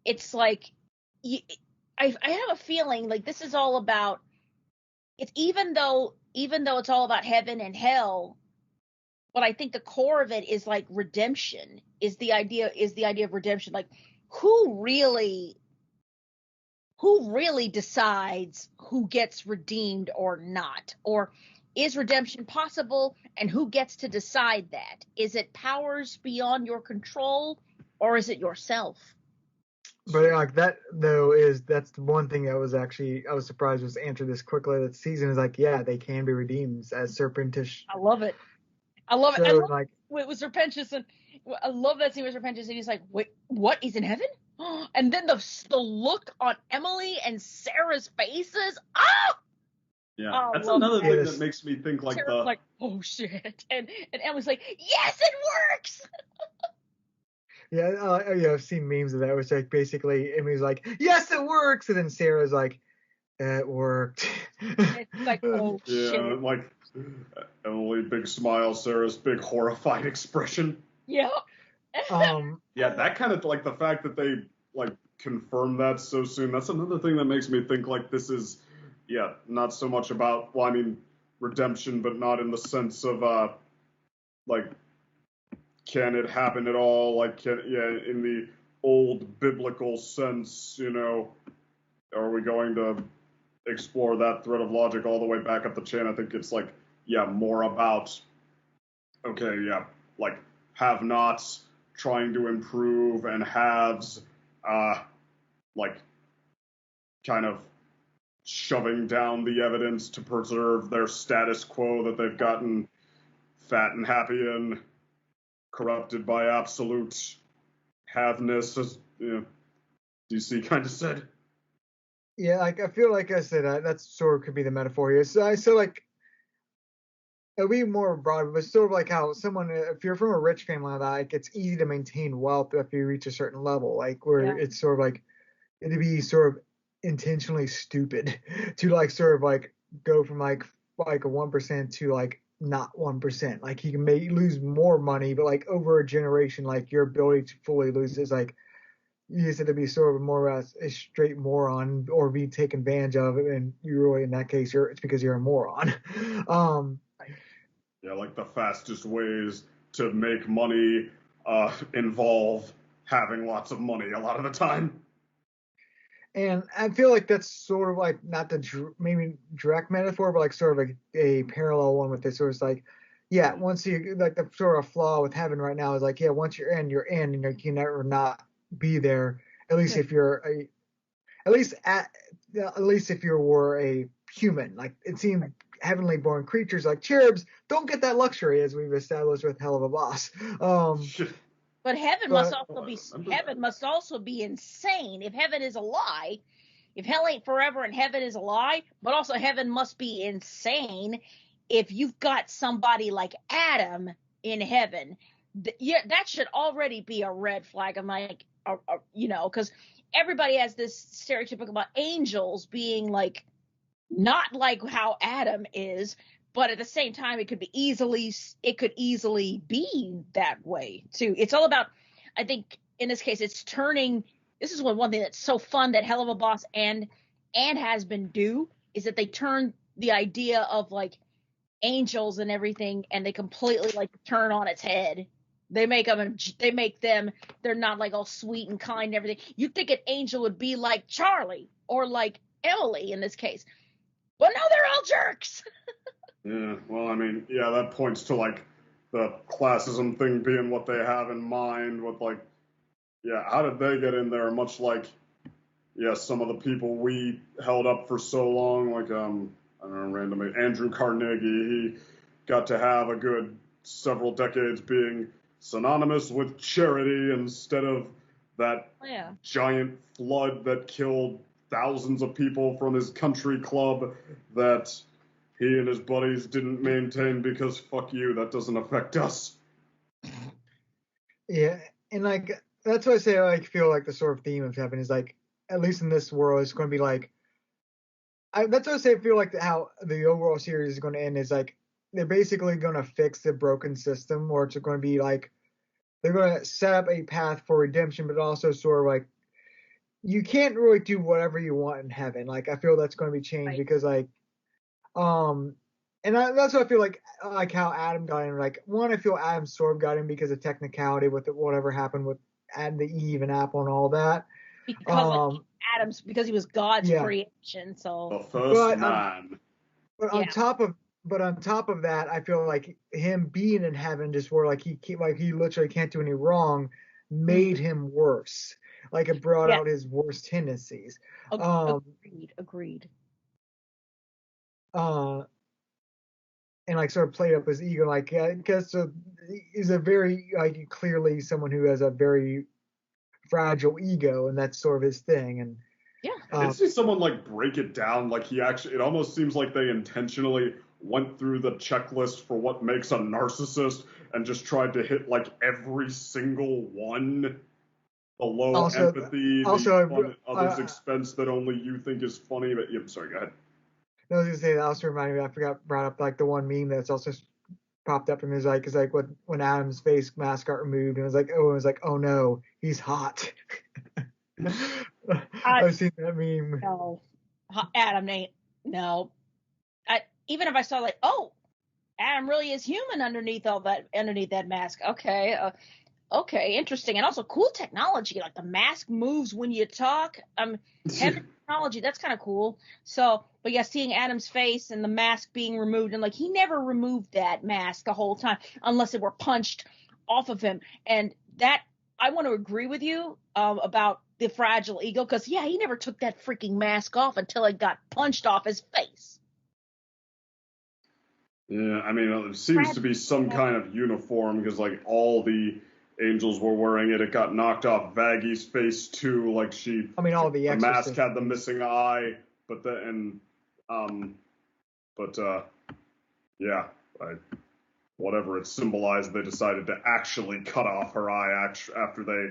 It's like, I have a feeling like this is all about, it's even though it's all about heaven and hell, but I think the core of it is like redemption, is the idea of redemption. Like who really decides who gets redeemed or not? Or is redemption possible, and who gets to decide that? Is it powers beyond your control, or is it yourself? But like that though that's the one thing that was actually, I was surprised was answered this quickly. That season is like, they can be redeemed as Serpentish. I love it. I love it. With Serpentius, and I love that scene with Serpentius, and he's like, "Wait, what? He's in heaven?" And then the look on Emily and Sarah's faces. Oh! Yeah, that's another thing that makes me think like Sarah's like, "Oh shit," and Emily's like, "Yes, it works." Yeah, I've seen memes of that, which like basically Emily's like, "Yes, it works," and then Sarah's like, "It worked." It's like, oh shit. Yeah, like Emily, big smile, Sarah's big horrified expression. Yeah. Yeah, that kind of, like, the fact that they like confirmed that so soon, that's another thing that makes me think like this is, not so much about, well, I mean, redemption, but not in the sense of like, can it happen at all? Like, in the old biblical sense, are we going to explore that thread of logic all the way back up the chain? I think it's like, more about, like have-nots trying to improve and haves, like kind of shoving down the evidence to preserve their status quo that they've gotten fat and happy in, corrupted by absolute have-ness, as DC kind of said. Yeah, like I feel like I said that sort of could be the metaphor here. So like it'll be more broad, but sort of like how someone, if you're from a rich family like it's easy to maintain wealth if you reach a certain level, like where Yeah. it's sort of like it'd be sort of intentionally stupid to like sort of like go from like a 1% to like not 1%. Like you can lose more money, but like over a generation, like your ability to fully lose is like you said to be sort of more or less a straight moron or be taken advantage of, and you really in that case it's because you're a moron. um Yeah, like the fastest ways to make money involve having lots of money a lot of the time. And I feel like that's sort of like not the maybe direct metaphor, but like sort of like a parallel one with this. So it's like, yeah, once you like the sort of flaw with heaven right now is like, yeah, once you're in, and you can never not be there. At least if you're at least if you were a human. Like it seems heavenly born creatures like cherubs don't get that luxury as we've established with Hell of a Boss. But heaven But must also be insane. If heaven is a lie, if hell ain't forever and heaven is a lie, but also heaven must be insane if you've got somebody like Adam in heaven. Yeah, that should already be a red flag. I'm like, because everybody has this stereotypical about angels being like not like how Adam is, but at the same time, it could easily be that way too. It's all about, I think in this case, it's turning. This is one thing that's so fun that Hell of a Boss and Hazbin do is that they turn the idea of like angels and everything, and they completely like turn on its head. They make them. They're not like all sweet and kind and everything. You'd think an angel would be like Charlie or like Emily in this case, but no, they're all jerks. Yeah, well, I mean, yeah, that points to like the classism thing being what they have in mind with like, yeah, how did they get in there? Much like, yeah, some of the people we held up for so long, like I don't know, randomly, Andrew Carnegie, he got to have a good several decades being synonymous with charity instead of that giant flood that killed thousands of people from his country club that he and his buddies didn't maintain because fuck you, that doesn't affect us. Yeah, and like that's why I say I like feel like the sort of theme of heaven is like at least in this world it's going to be like that's why I say I feel like how the overall series is going to end is like they're basically going to fix the broken system, or it's going to be like they're going to set up a path for redemption, but also sort of like you can't really do whatever you want in heaven. Like I feel that's going to be changed because like that's what I feel like how Adam got in. Like one, I feel Adam sort of got in because of technicality with whatever happened with the Eve and Apple and all that. Because Adam's because he was God's creation. So the first man. But on top of that, I feel like him being in heaven just where like he literally can't do any wrong made him worse. Like it brought out his worst tendencies. Agreed. And like sort of played up his ego, like because he's a very like clearly someone who has a very fragile ego, and that's sort of his thing. And I did see someone like break it down, like it almost seems like they intentionally went through the checklist for what makes a narcissist and just tried to hit like every single one. The low empathy, the fun at others' expense that only you think is funny. But I'm sorry, go ahead. I was gonna say that also reminded me. I forgot brought up like the one meme that's also popped up in his like is like when Adam's face mask got removed and it was like oh no, he's hot. I've seen that meme. No, Adam ain't no. Even if I saw like Adam really is human underneath that mask. Okay, interesting, and also cool technology. Like the mask moves when you talk. Heavy technology. That's kind of cool. So, but yeah, seeing Adam's face and the mask being removed, and like he never removed that mask the whole time unless it were punched off of him. And that I want to agree with you about the fragile ego because he never took that freaking mask off until it got punched off his face. Yeah, I mean, it seems to be some kind of uniform because like all the angels were wearing it. It got knocked off Vaggy's face too. Like all the mask Exorcist had the things. missing eye, whatever it symbolized, they decided to actually cut off her eye after they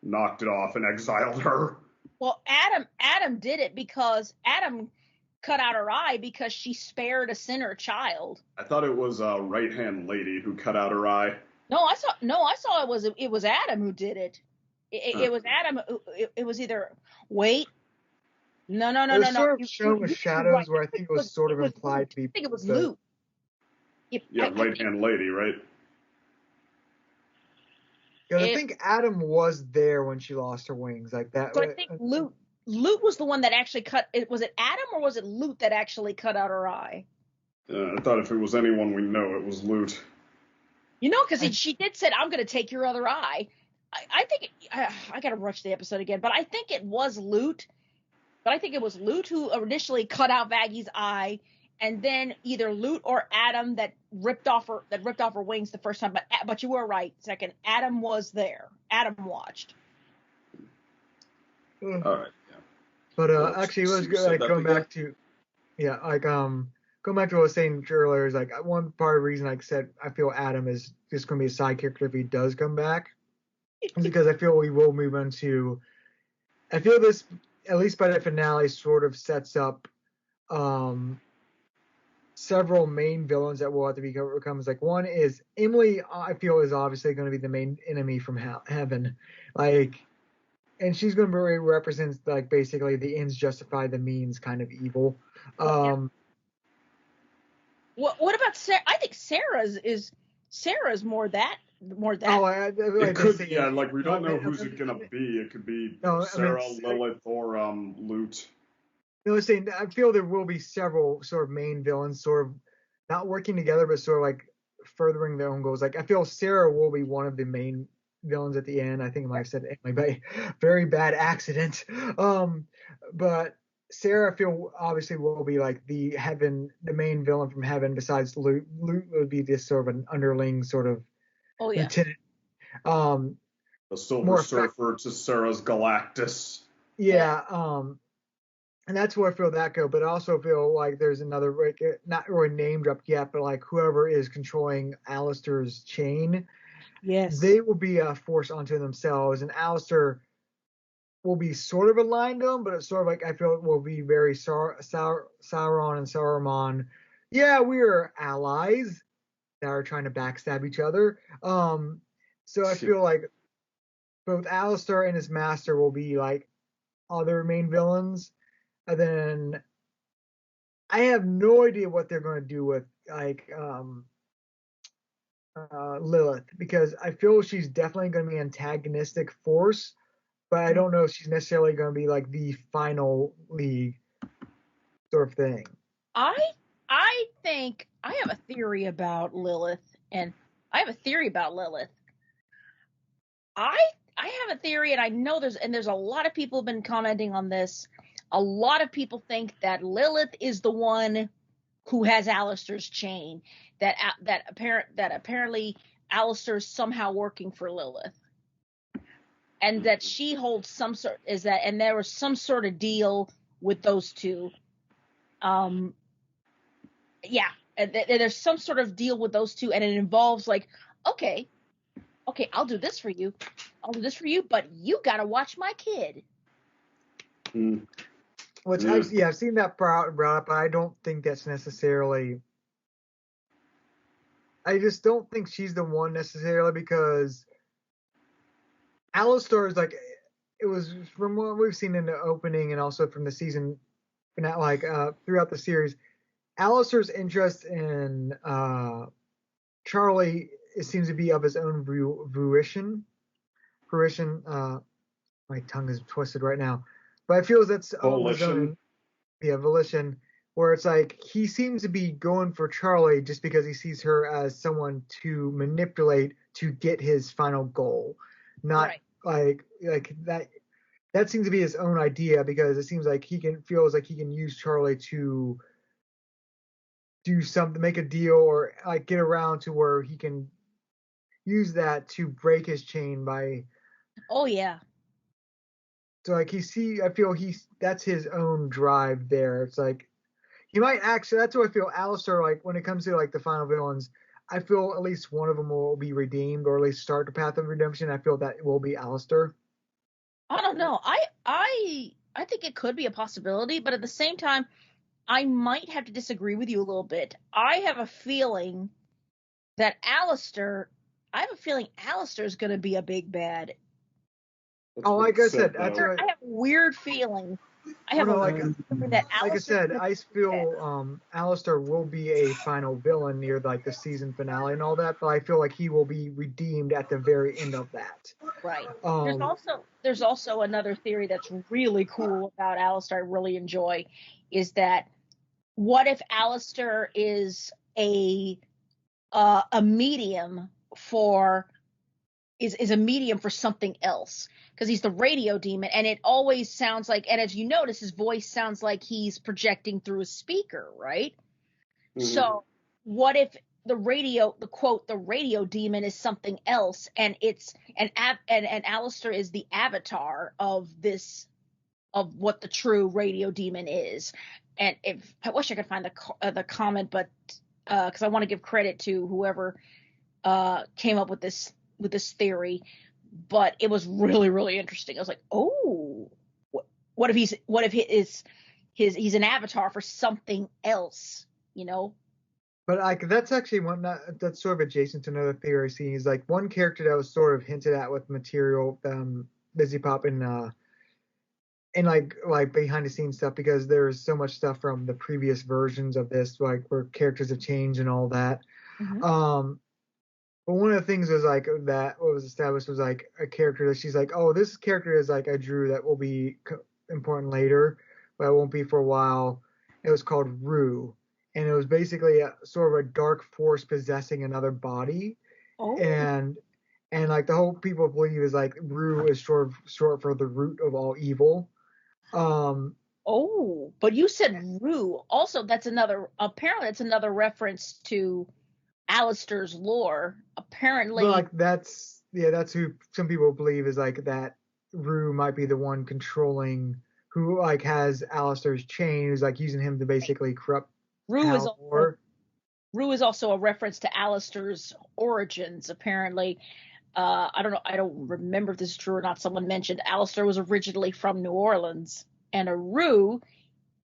knocked it off and exiled her. Well, Adam did it because Adam cut out her eye because she spared a sinner child. I thought it was a right-hand lady who cut out her eye. No, I saw it was Adam who did it. It was Adam. It was either No. It was sort of shown with shadows, right, where I think it was sort of implied to be. I think it was Luke. Right-hand lady, right? Because I think Adam was there when she lost her wings, like that. So I think Luke was the one that actually cut it. Was it Adam or was it Luke that actually cut out her eye? I thought if it was anyone we know, it was Luke. Because she did said, "I'm going to take your other eye." I think I got to watch the episode again, but I think it was Luke. But I think it was Luke who initially cut out Vaggy's eye, and then either Luke or Adam that ripped off her wings the first time. But you were right. Second, Adam was there. Adam watched. All right. Yeah. But actually, it was good. Like going back to what I was saying earlier is like one part of the reason, like I said, I feel Adam is just going to be a side character if he does come back, is because I feel we will move into. I feel this, at least by the finale, sort of sets up several main villains that will have to become. Like one is Emily. I feel is obviously going to be the main enemy from heaven, like, and she's going to represent like basically the ends justify the means kind of evil. What about Sarah? I think Sarah's more that. Oh, it could be. Yeah, like we don't know who's it gonna be. It could be Sarah, Lilith, or Lute. No, I was saying I feel there will be several sort of main villains, sort of not working together, but sort of like furthering their own goals. Like I feel Sarah will be one of the main villains at the end. I think I might have said Emily by very bad accident. But Sarah, I feel obviously will be like the main villain from heaven. Besides Luke would be this sort of an underling sort of lieutenant. The Silver Surfer to Sarah's Galactus. Yeah. And that's where I feel that go. But I also feel like there's another, like, not really named up yet, but like whoever is controlling Alistair's chain, yes, they will be a force unto themselves, and Alistair will be sort of aligned to them, but it's sort of like I feel it will be very Sauron and Saruman. Yeah, we are allies that are trying to backstab each other. So I feel like both Alistair and his master will be like other main villains, and then I have no idea what they're going to do with like Lilith, because I feel she's definitely going to be an antagonistic force. But I don't know if she's necessarily going to be like the final league sort of thing. I think I have a theory about Lilith, and I have a theory, and I know there's a lot of people have been commenting on this. A lot of people think that Lilith is the one who has Alistair's chain, that apparently Alistair's somehow working for Lilith. And that she holds and there was some sort of deal with those two. There's some sort of deal with those two, and it involves like, okay, I'll do this for you, but you gotta watch my kid. Which I've seen that brought up, but I don't think that's necessarily. I just don't think she's the one necessarily, because Alistair is like, it was from what we've seen in the opening and also from the season, like throughout the series, Alistair's interest in Charlie, it seems to be of his own fruition. My tongue is twisted right now, but I feel that's volition. Volition, where it's like he seems to be going for Charlie just because he sees her as someone to manipulate to get his final goal. Not like that seems to be his own idea, because it seems like feels like he can use Charlie to do something, make a deal, or like get around to where he can use that to break his chain by. Oh yeah. So like I feel that's his own drive there. It's like he might actually. That's what I feel. Alistair, like when it comes to like the final villains, I feel at least one of them will be redeemed or at least start the path of redemption. I feel that it will be Alistair. I don't know. I think it could be a possibility, but at the same time, I might have to disagree with you a little bit. I have a feeling Alistair is going to be a big bad. Like I said, that's what I have a weird feeling. I have like I said, I feel Alistair will be a final villain near like the season finale and all that, but I feel like he will be redeemed at the very end of that. Right. There's also another theory that's really cool about Alistair I really enjoy, is that what if Alistair is a medium for is a medium for something else, because he's the radio demon, and it always sounds like, and as you notice, his voice sounds like he's projecting through a speaker, right? Mm-hmm. So what if the radio demon is something else, and it's and Alistair is the avatar of what the true radio demon is? And I wish I could find the comment, but because I want to give credit to whoever came up with this theory, but it was really, really interesting. I was like, oh, what if he's an avatar for something else, you know? But like that's actually that's sort of adjacent to another theory I've seen. Is like one character that was sort of hinted at with material, Busy Pop and like behind the scenes stuff, because there's so much stuff from the previous versions of this, like where characters have changed and all that. Mm-hmm. But one of the things was like that what was established was like a character that she's like, oh, this character is like I drew that will be important later, but it won't be for a while. It was called Rue, and it was basically sort of a dark force possessing another body. Oh. And like the whole people believe is like Rue is short for the root of all evil. But you said Rue. Also, apparently that's another reference to Alistair's lore. Apparently, like that's who some people believe is like that Rue might be the one controlling, who like has Alistair's chain, who's like using him to basically corrupt. Rue is also a reference to Alistair's origins. Apparently, I don't remember if this is true or not. Someone mentioned Alistair was originally from New Orleans, and a roux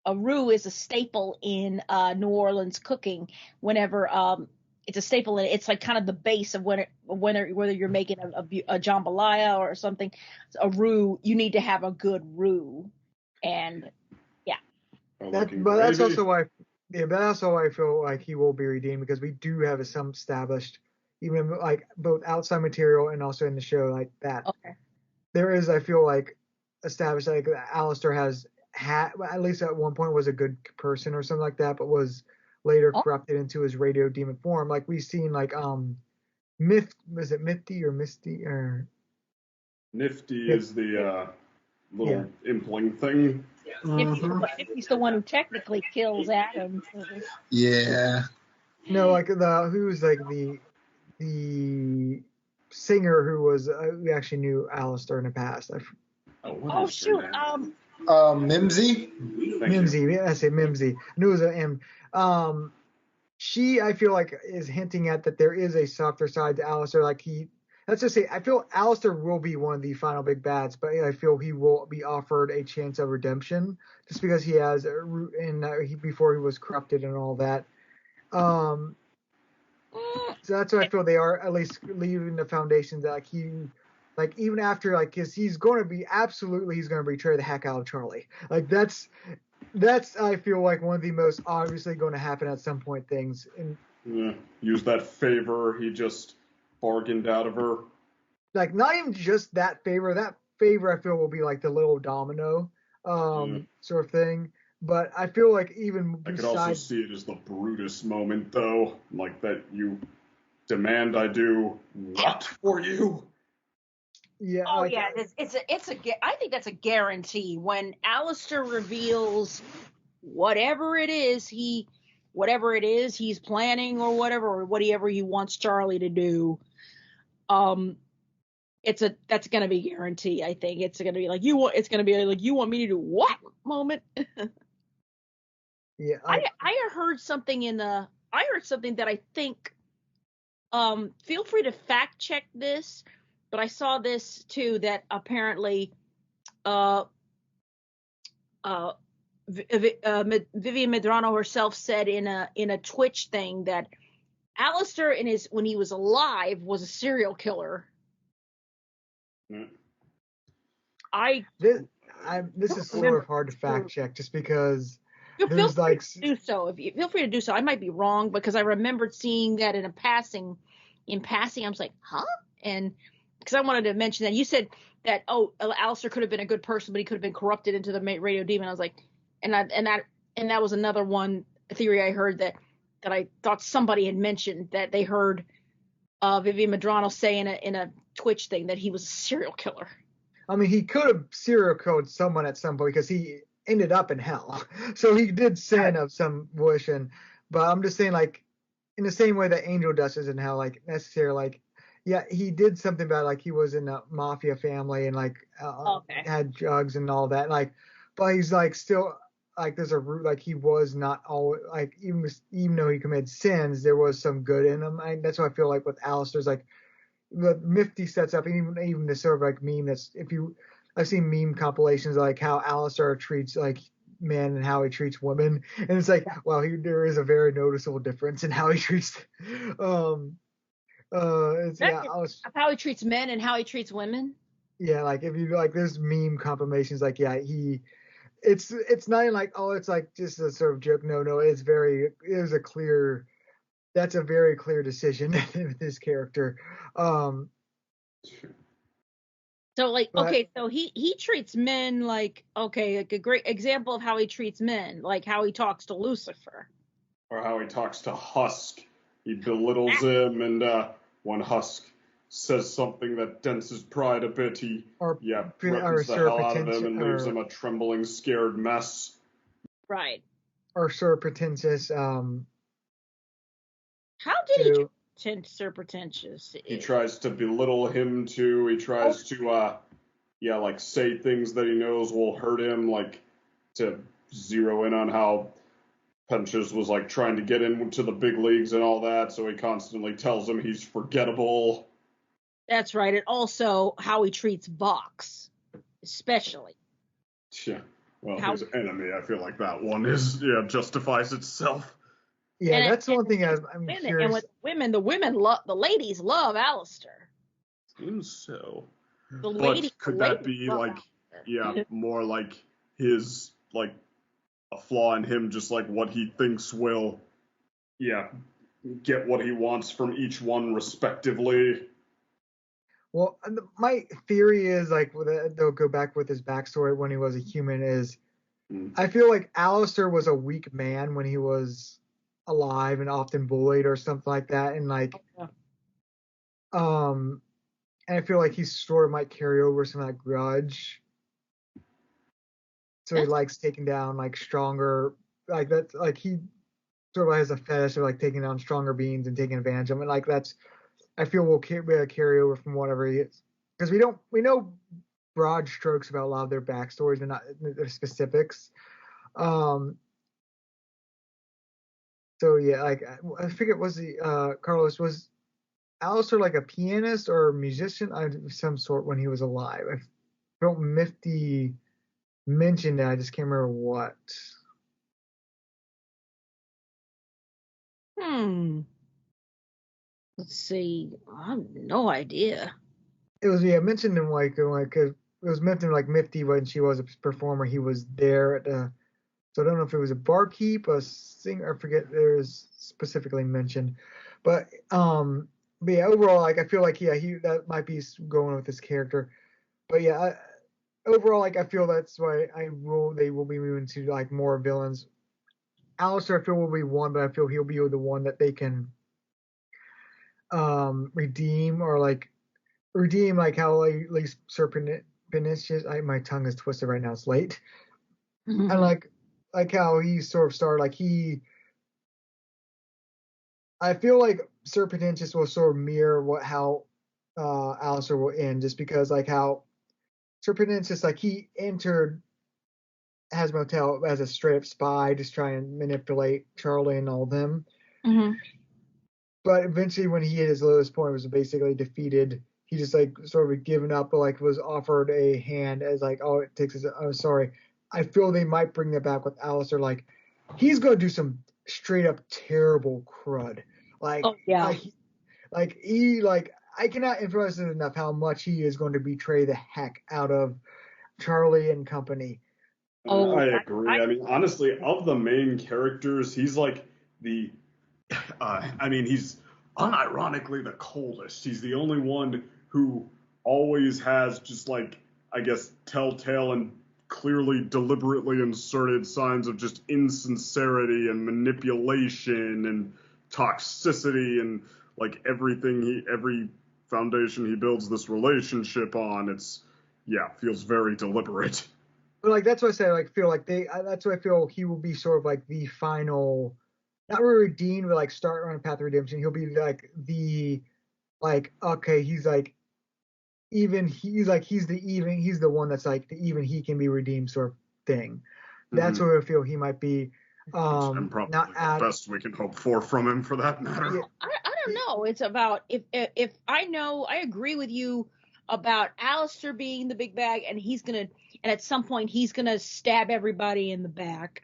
is a staple in New Orleans cooking. Whenever it's a staple, and it's like kind of the base of whether you're making a jambalaya or something. A roux, you need to have a good roux, and yeah. That's also why I feel like he will be redeemed, because we do have some established, even like both outside material and also in the show, like that. Okay. There is, I feel like, established like Alistair has at least at one point was a good person or something like that, but was later corrupted into his radio demon form. Like we've seen like was it Mifty or Misty or Nifty is the little impling thing. Nifty's the one who technically kills Adam. Yeah. No, like who's like the singer who was we actually knew Alistair in the past. Shoot. Mimsy. Mimsy. I say Mimsy. I knew it was an M. She, I feel like, is hinting at that there is a softer side to Alistair. Like let's just say, I feel Alistair will be one of the final big bads, but I feel he will be offered a chance of redemption just because he has a root in before he was corrupted and all that. So that's what I feel they are at least leaving the foundation that like even after like because he's going to betray the heck out of Charlie. Like that's I feel like one of the most obviously going to happen at some point things. Use that favor he just bargained out of her. Like not even just that favor. That favor I feel will be like the little domino sort of thing. But I feel like even I could also see it as the Brutus moment though, like that you demand I do what for you. Yeah. Oh yeah, I think that's a guarantee. When Alistair reveals whatever it is he's planning or whatever he wants Charlie to do, that's going to be guarantee. I think it's going to be like you want me to do what moment. Yeah, I heard something that I think, feel free to fact check this, but I saw this too, that apparently, Vivian Medrano herself said in a Twitch thing that Alistair when he was alive was a serial killer. Mm. This is sort of hard to fact check just because there's like do so. Feel free to do so. I might be wrong because I remembered seeing that in passing, I was like, huh? And because I wanted to mention that you said that, Alistair could have been a good person, but he could have been corrupted into the radio demon. I was like, and that was another one theory I heard that I thought somebody had mentioned, that they heard Vivian Medrano say in a Twitch thing that he was a serial killer. I mean, he could have serial killed someone at some point because he ended up in hell. So he did sin of some volition. But I'm just saying, like, in the same way that Angel Dust is in hell, like, necessarily, like, yeah, he did something bad, like, he was in a mafia family and, like, had drugs and all that. Like, but he's, like, still, like, there's a root, like, he was not all, like, even though he committed sins, there was some good in him. That's what I feel like with Alistair's, like, the Mifty sets up, and even the sort of like meme I've seen meme compilations like how Alistair treats like men and how he treats women, and it's like, well, there is a very noticeable difference in how he treats how he treats men and how he treats women. Yeah, like if you like, there's meme compilations like, yeah, it's not even like, oh, it's like just a sort of joke. No, that's a very clear decision with this character. So like, okay, so he treats men like a great example of how he treats men, like how he talks to Lucifer. Or how he talks to Husk. He belittles him, and when Husk says something that dents his pride a bit, he threatens the hell out of him and leaves him a trembling, scared mess. Right. Or sort of pretentious, how did he tend Sir Pretentious? He tries to belittle him too. He tries to, like say things that he knows will hurt him, like to zero in on how Pretentious was like trying to get into the big leagues and all that. So he constantly tells him he's forgettable. That's right. And also how he treats Vox, especially. Yeah. Well, his enemy, I feel like that one justifies itself. Yeah, that's one thing I'm curious. And with women, the ladies love Alistair. Seems so. But could that be like, more like his, like, a flaw in him, just like what he thinks will, get what he wants from each one respectively? Well, my theory is, like, they'll go back with his backstory when he was a human, is I feel like Alistair was a weak man when he was alive and often bullied or something like that, and like and I feel like he sort of might carry over some of that grudge, so he likes taking down like stronger, like that's like he sort of has a fetish of like taking down stronger beings and taking advantage of them, and like that's, I feel, will carry over from whatever he is, because we know broad strokes about a lot of their backstories but not their specifics. So yeah, like I forget, was Carlos, was Alistair like a pianist or a musician of some sort when he was alive? I felt Mifty mentioned that, I just can't remember what. Let's see. I have no idea. It was mentioned in like it was mentioned like Mifty when she was a performer. He was there at the. So I don't know if it was a barkeep, a singer, I forget. There's specifically mentioned, but yeah, overall, like I feel like that might be going with this character, but yeah, overall, like I feel that's why they will be moving to like more villains. Alistair, I feel, will be one, but I feel he'll be the one that they can redeem, or like redeem, like how at least Sir Pernicious. My tongue is twisted right now. It's late, and like how he sort of started, like I feel like Sir Pretentious will sort of mirror how Alistair will end, just because like how Serpent's just like he entered Hazbin Hotel as a straight up spy, just trying to manipulate Charlie and all of them. Mm-hmm. But eventually, when he hit his lowest point, was basically defeated. He just like sort of given up, but like was offered a hand as like, oh, it takes us. Oh, sorry. I feel they might bring that back with Alistair. Like, he's gonna do some straight up terrible crud. Like, Oh yeah. Like I cannot emphasize enough how much he is going to betray the heck out of Charlie and company. I agree. I mean, honestly, of the main characters, he's like the. I mean, he's unironically the coldest. He's the only one who always has just like, I guess, telltale and clearly deliberately inserted signs of just insincerity and manipulation and toxicity and like every foundation he builds this relationship on, feels very deliberate. But like that's what I say. Like feel like that's what I feel he will be sort of like the final, not really redeemed, but like start on a path of redemption. He'll be like okay, he's like he's the one that's like even he can be redeemed sort of thing. That's what I feel he might be. And probably not the best we can hope for from him, for that matter. Yeah. I don't know. It's about if I know I agree with you about Alistair being the big bag, and at some point he's gonna stab everybody in the back.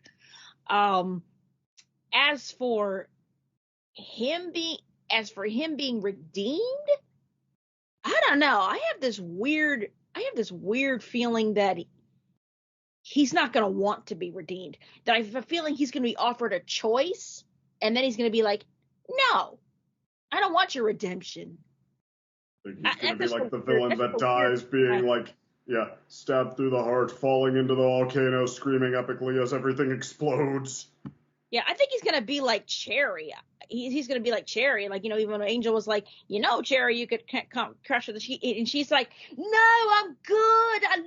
As for him being redeemed, I don't know. I have this weird feeling that he's not going to want to be redeemed. That I have a feeling he's going to be offered a choice, and then he's going to be like, "No, I don't want your redemption." He's going to be like the villain that dies, being like, stabbed through the heart, falling into the volcano, screaming epically as everything explodes. Yeah, I think he's going to be like Cherry. He's going to be like Cherry. Like, even when Angel was like, Cherry, you could come crush her. And she's like, no, I'm good. I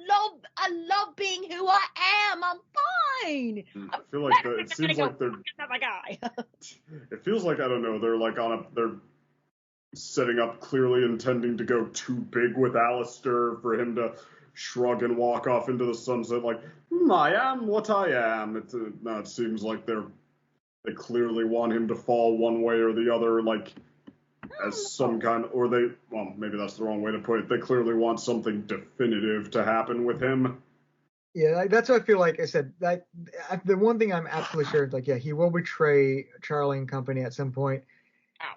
love being who I am. I'm fine. I feel like it seems like they're another guy. It feels like, I don't know, they're like they're setting up, clearly intending to go too big with Alistair for him to shrug and walk off into the sunset like, I am what I am. It seems like they clearly want him to fall one way or the other, like as some kind, or maybe that's the wrong way to put it. They clearly want something definitive to happen with him. Yeah, that's what I feel like. I said that the one thing I'm absolutely sure is like, he will betray Charlie and company at some point,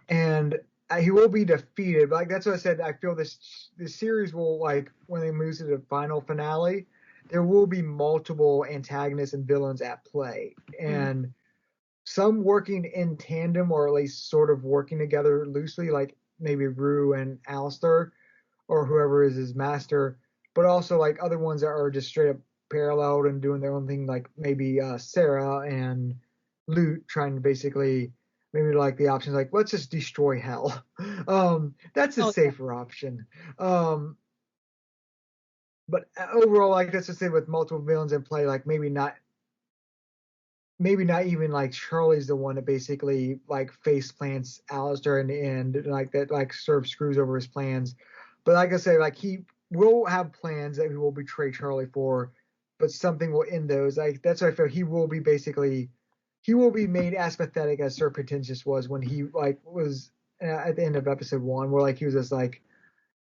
and he will be defeated. But like that's what I said. I feel this series will, like, when they move to the final finale, there will be multiple antagonists and villains at play, and some working in tandem, or at least sort of working together loosely, like maybe Rue and Alistair, or whoever is his master, but also like other ones that are just straight up paralleled and doing their own thing, like maybe Sarah and Lute trying to basically maybe like the options like, let's just destroy hell. That's a safer option. But overall, like let's just say with multiple villains in play, like maybe not even like Charlie's the one that basically like face plants Alistair in the end, like that, like sort of screws over his plans. But like I say, like he will have plans that he will betray Charlie for, but something will end those. Like that's what I feel. He will be made as pathetic as Sir Pretentious was when he like was at the end of episode 1, where like he was just like,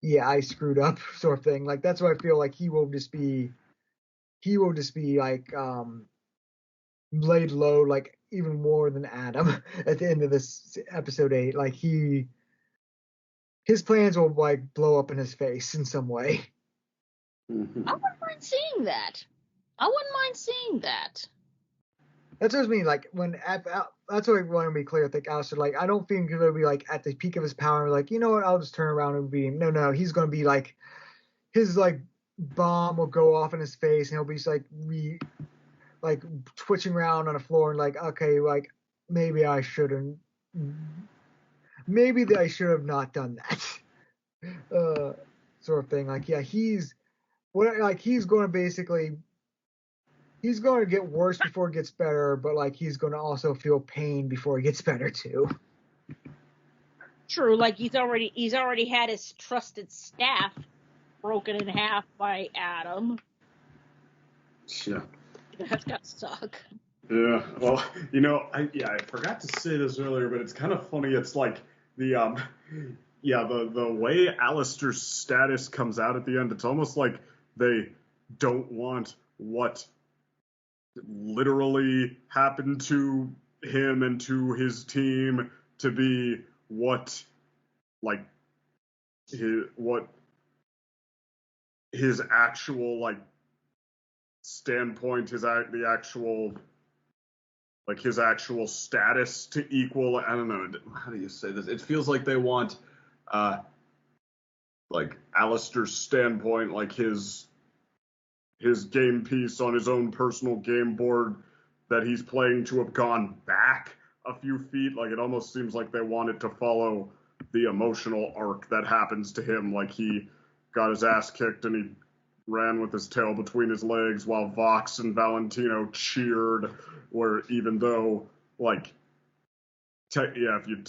yeah, I screwed up sort of thing. Like that's what I feel like he will just be like laid low, like even more than Adam at the end of this episode 8. Like his plans will like blow up in his face in some way. I wouldn't mind seeing that. That's what I mean. Like that's what I want to be clear. I think Alistair, like, I don't think he'll be like at the peak of his power, like, you know what, I'll just turn around and beat him. No, he's gonna be like, his like bomb will go off in his face, and he'll be just like twitching around on the floor and like, okay, like maybe I should have not done that. Sort of thing. Like, yeah, he's going to get worse before it gets better, but like he's going to also feel pain before it gets better too. True, like he's already had his trusted staff broken in half by Adam. Yeah. That's gotta suck. Yeah. Well, I forgot to say this earlier, but it's kind of funny. It's like the the way Alistair's status comes out at the end. It's almost like they don't want what literally happened to him and to his team to be what his actual standpoint, his actual status to equal. I don't know, how do you say this? It feels like they want Alistair's standpoint, like his game piece on his own personal game board that he's playing, to have gone back a few feet. Like, it almost seems like they want it to follow the emotional arc that happens to him. Like, he got his ass kicked and he ran with his tail between his legs while Vox and Valentino cheered, where even though, if you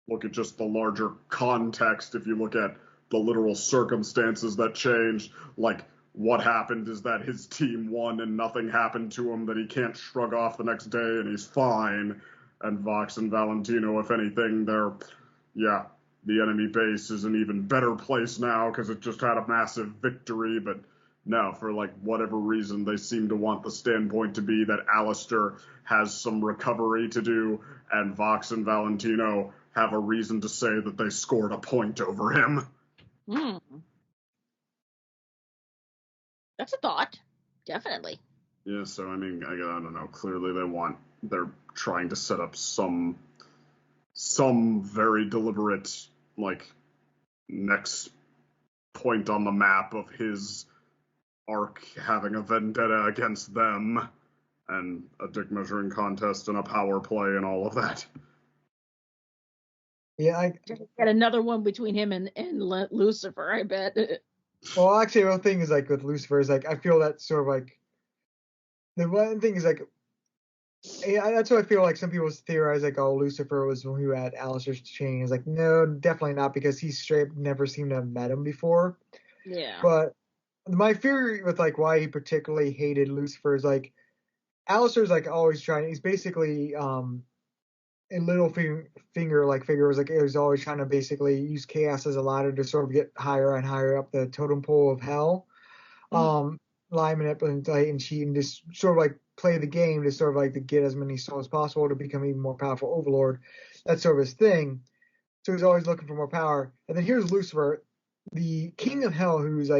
look at just the larger context, if you look at the literal circumstances that changed, what happened is that his team won and nothing happened to him that he can't shrug off the next day and he's fine. And Vox and Valentino, if anything, the enemy base is an even better place now because it just had a massive victory. But no, for whatever reason, they seem to want the standpoint to be that Alistair has some recovery to do, and Vox and Valentino have a reason to say that they scored a point over him. That's a thought. Definitely. Yeah, so I mean, I don't know. Clearly they're trying to set up some very deliberate, next point on the map of his arc having a vendetta against them, and a dick measuring contest and a power play and all of that. Yeah, I get another one between him and Lucifer, I bet. Well, actually, one thing is with Lucifer is I feel that sort of the one thing is that's what I feel some people theorize oh, Lucifer was who had Alistair's chain. Is no, definitely not, because he straight up never seemed to have met him before. Yeah. But my theory with why he particularly hated Lucifer is Alistair's always trying. He's basically a little finger figure was he was always trying to basically use chaos as a ladder to sort of get higher and higher up the totem pole of hell. Lie, manipulate, and cheat, and just sort of play the game to sort of to get as many souls as possible to become even more powerful overlord. That's sort of his thing. So he's always looking for more power. And then here's Lucifer, the king of hell, who's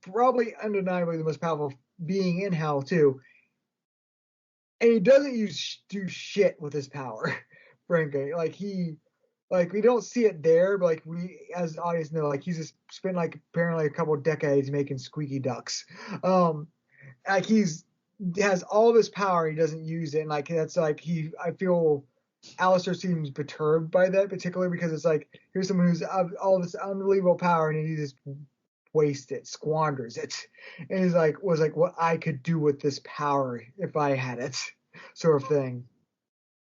probably undeniably the most powerful being in hell too. And he doesn't do shit with his power, frankly. We don't see it there, but we as the audience know, he's just spent apparently a couple of decades making squeaky ducks. He has all this power, he doesn't use it, and that's I feel Alistair seems perturbed by that, particularly because it's here's someone who's all this unbelievable power and he just wastes it, squanders it, and he's was what I could do with this power if I had it, sort of thing.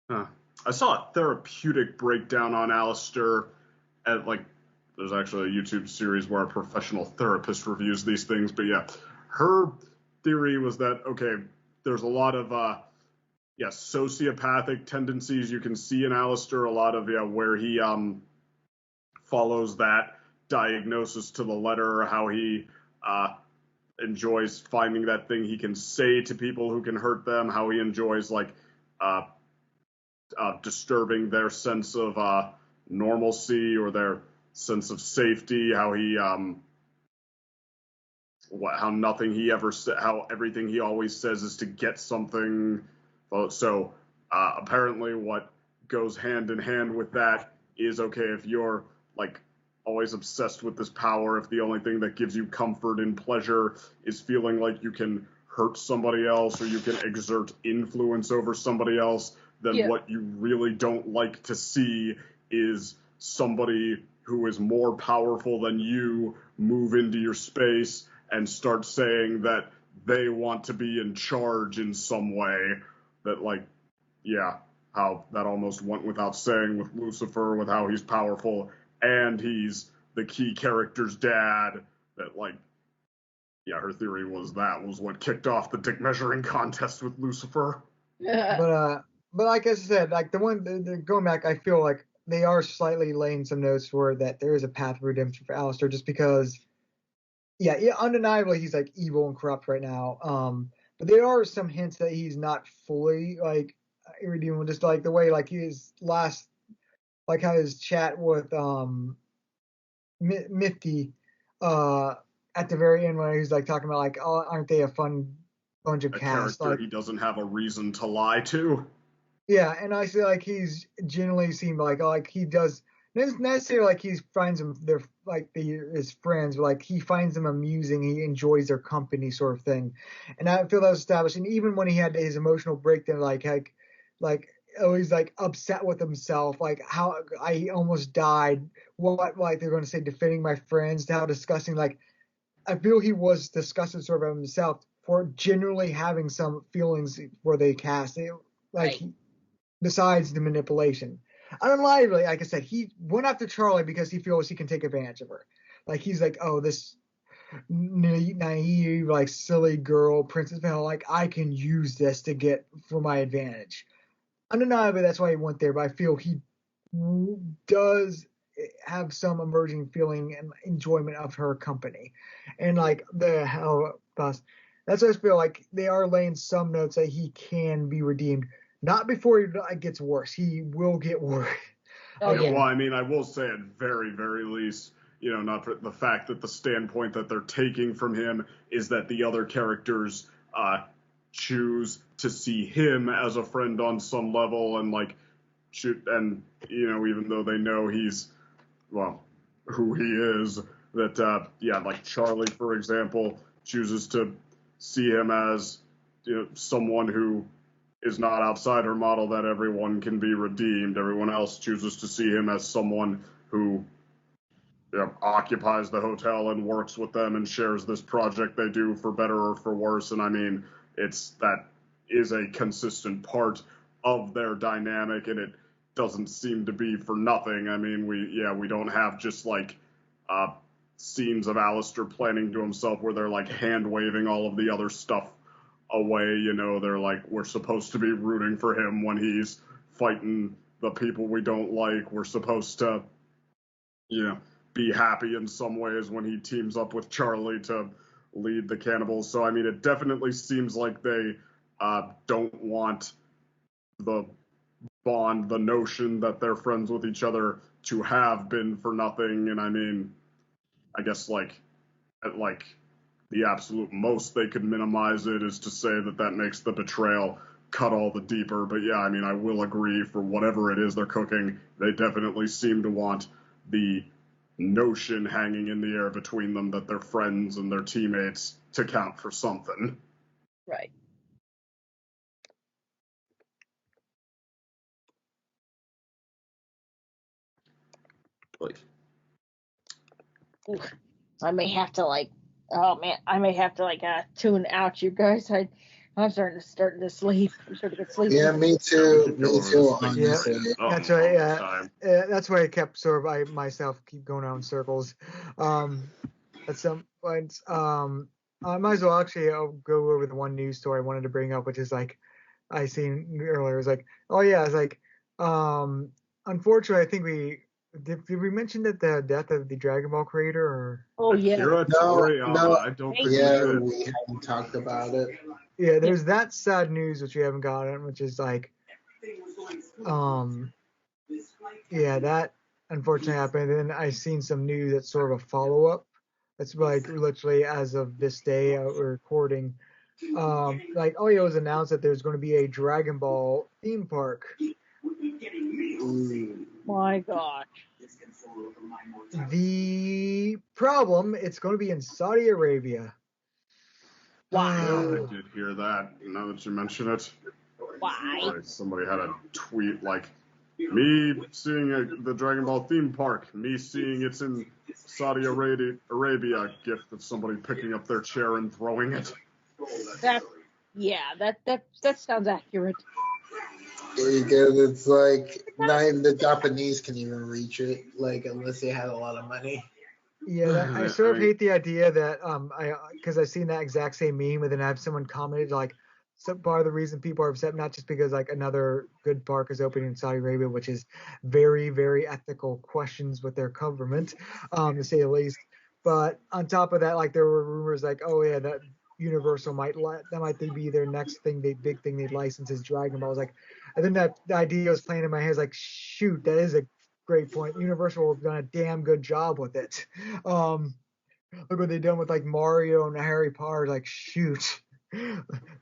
Huh. I saw a therapeutic breakdown on Alistair at there's actually a YouTube series where a professional therapist reviews these things, but yeah, her theory was that, okay, there's a lot of sociopathic tendencies you can see in Alistair, a lot of where he follows that diagnosis to the letter, how he enjoys finding that thing he can say to people who can hurt them, how he enjoys disturbing their sense of normalcy or their sense of safety, how he how everything he always says is to get something. So apparently what goes hand in hand with that is, okay, if you're always obsessed with this power, if the only thing that gives you comfort and pleasure is feeling like you can hurt somebody else or you can exert influence over somebody else, then what you really don't like to see is somebody who is more powerful than you move into your space and start saying that they want to be in charge in some way. That how that almost went without saying with Lucifer, with how he's powerful and he's the key character's dad. That, like, yeah, her theory was that was what kicked off the dick measuring contest with Lucifer. But like I said, like the going back, I feel like they are slightly laying some notes for that there is a path of redemption for Alistair, just because, yeah, undeniably he's like evil and corrupt right now. But there are some hints that he's not fully like irredeemable, just like the way like his last, like how his chat with Mifty at the very end when he's like talking about like, oh, aren't they a fun bunch of A cast? character Like, he doesn't have a reason to lie to. yeah, and I feel like he's generally seemed like he does not necessarily like he finds them they're like his friends, but like he finds them amusing, he enjoys their company sort of thing. And I feel that was established. And even when he had his emotional breakdown, like always like upset with himself, like how I almost died, what like they're gonna say defending my friends, how disgusting, like I feel he was disgusted sort of himself for generally having some feelings for the cast. Like Right. besides the manipulation. Unlikely, like I said, he went after Charlie because he feels he can take advantage of her. Like he's like, oh, this naive, like silly girl, Princess Belle, like I can use this to get for my advantage. Undeniably, that's why he went there. But I feel he does have some emerging feeling and enjoyment of her company, and like the hell bus. That's why I feel like they are laying some notes that he can be redeemed. Not before he gets worse. He will get worse. Oh, Yeah, yeah. well, I mean, I will say at very, very least, not for the fact that the standpoint that they're taking from him is that the other characters choose to see him as a friend on some level, and like even though they know he's, well, who he is, that like Charlie, for example, chooses to see him as someone who is not outside her model, that everyone can be redeemed. Everyone else chooses to see him as someone who occupies the hotel and works with them and shares this project they do for better or for worse. And I mean, that is a consistent part of their dynamic, and it doesn't seem to be for nothing. I mean, we don't have just like scenes of Alistair planning to himself where they're like hand waving all of the other stuff away. They're like, we're supposed to be rooting for him when he's fighting the people we don't like. We're supposed to be happy in some ways when he teams up with Charlie to lead the cannibals. So I mean, it definitely seems like they don't want the bond, the notion that they're friends with each other, to have been for nothing. And I mean, I guess like the absolute most they could minimize it is to say that makes the betrayal cut all the deeper. But yeah, I mean, I will agree, for whatever it is they're cooking, they definitely seem to want the notion hanging in the air between them that they're friends and their teammates to count for something. Right. Ooh, I may have to tune out, you guys. I'm starting to sleep. I'm starting to get sleepy. Yeah, me too. Me too. Yeah, that's right. Yeah, that's why I kept sort of myself keep going out in circles. At some point, I might as well actually I'll go over the one news story I wanted to bring up, which is like I seen earlier. It was like, oh yeah, it's like, unfortunately, I think we did we mention that the death of the Dragon Ball creator, or Oh yeah. No, I don't think yeah, we haven't talked about it. yeah, there's that sad news which we haven't gotten, which is like, yeah, that unfortunately happened. And then I seen some news that's sort of a follow up. That's like literally as of this day we're recording. Like, oh yeah, it was announced that there's going to be a Dragon Ball theme park. My gosh. The problem, it's going to be in Saudi Arabia. Wow. I did hear that. Now that you mention it, Why? somebody had a tweet like, me seeing the Dragon Ball theme park, me seeing it's in Saudi Arabia, gift of somebody picking up their chair and throwing it. That sounds accurate. Because it's like not even the Japanese can even reach it, like unless they had a lot of money. Yeah, I sort of hate the idea that because I've seen that exact same meme, and then I have someone commented like, so part of the reason people are upset, not just because like another good park is opening in Saudi Arabia, which is very, very ethical questions with their government, to say the least. But on top of that, like there were rumors like, oh yeah, that Universal that might be their next thing, big thing they'd license is Dragon Ball. I was like, and then that the idea was playing in my head, is like, shoot, that is a great point. Universal have done a damn good job with it. Look what they've done with like Mario and Harry Potter. Like, shoot,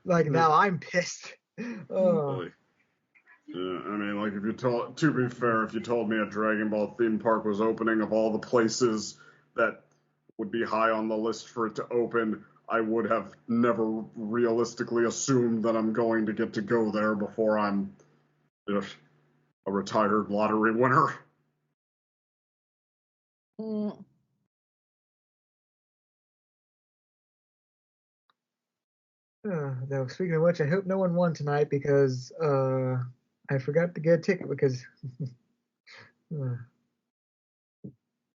like now I'm pissed. Really? I mean, like if you told, to be fair, if you told me a Dragon Ball theme park was opening, of all the places that would be high on the list for it to open, I would have never realistically assumed that I'm going to get to go there before I'm just a retired lottery winner. Mm. Though speaking of which, I hope no one won tonight because I forgot to get a ticket because.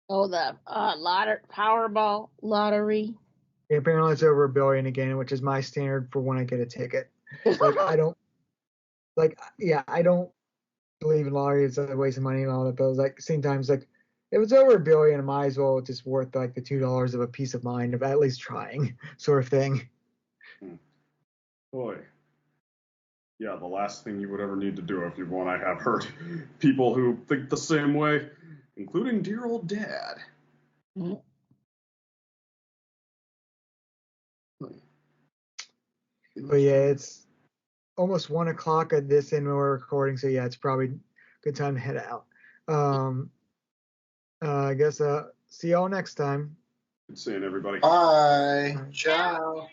Oh, the Powerball lottery. Yeah, apparently it's over $1 billion again, which is my standard for when I get a ticket. Like I don't I don't believe in lottery. It's a waste of money and all that. But it was like same times like if it's over $1 billion, it might as well just worth like the $2 of a peace of mind of at least trying, sort of thing. Boy. Yeah, the last thing you would ever need to do if you won. I have heard people who think the same way, including dear old dad. Mm. But yeah, it's almost 1 o'clock at this end when we're recording, so yeah, it's probably a good time to head out. I guess see y'all next time. Good seeing everybody. Bye. Ciao.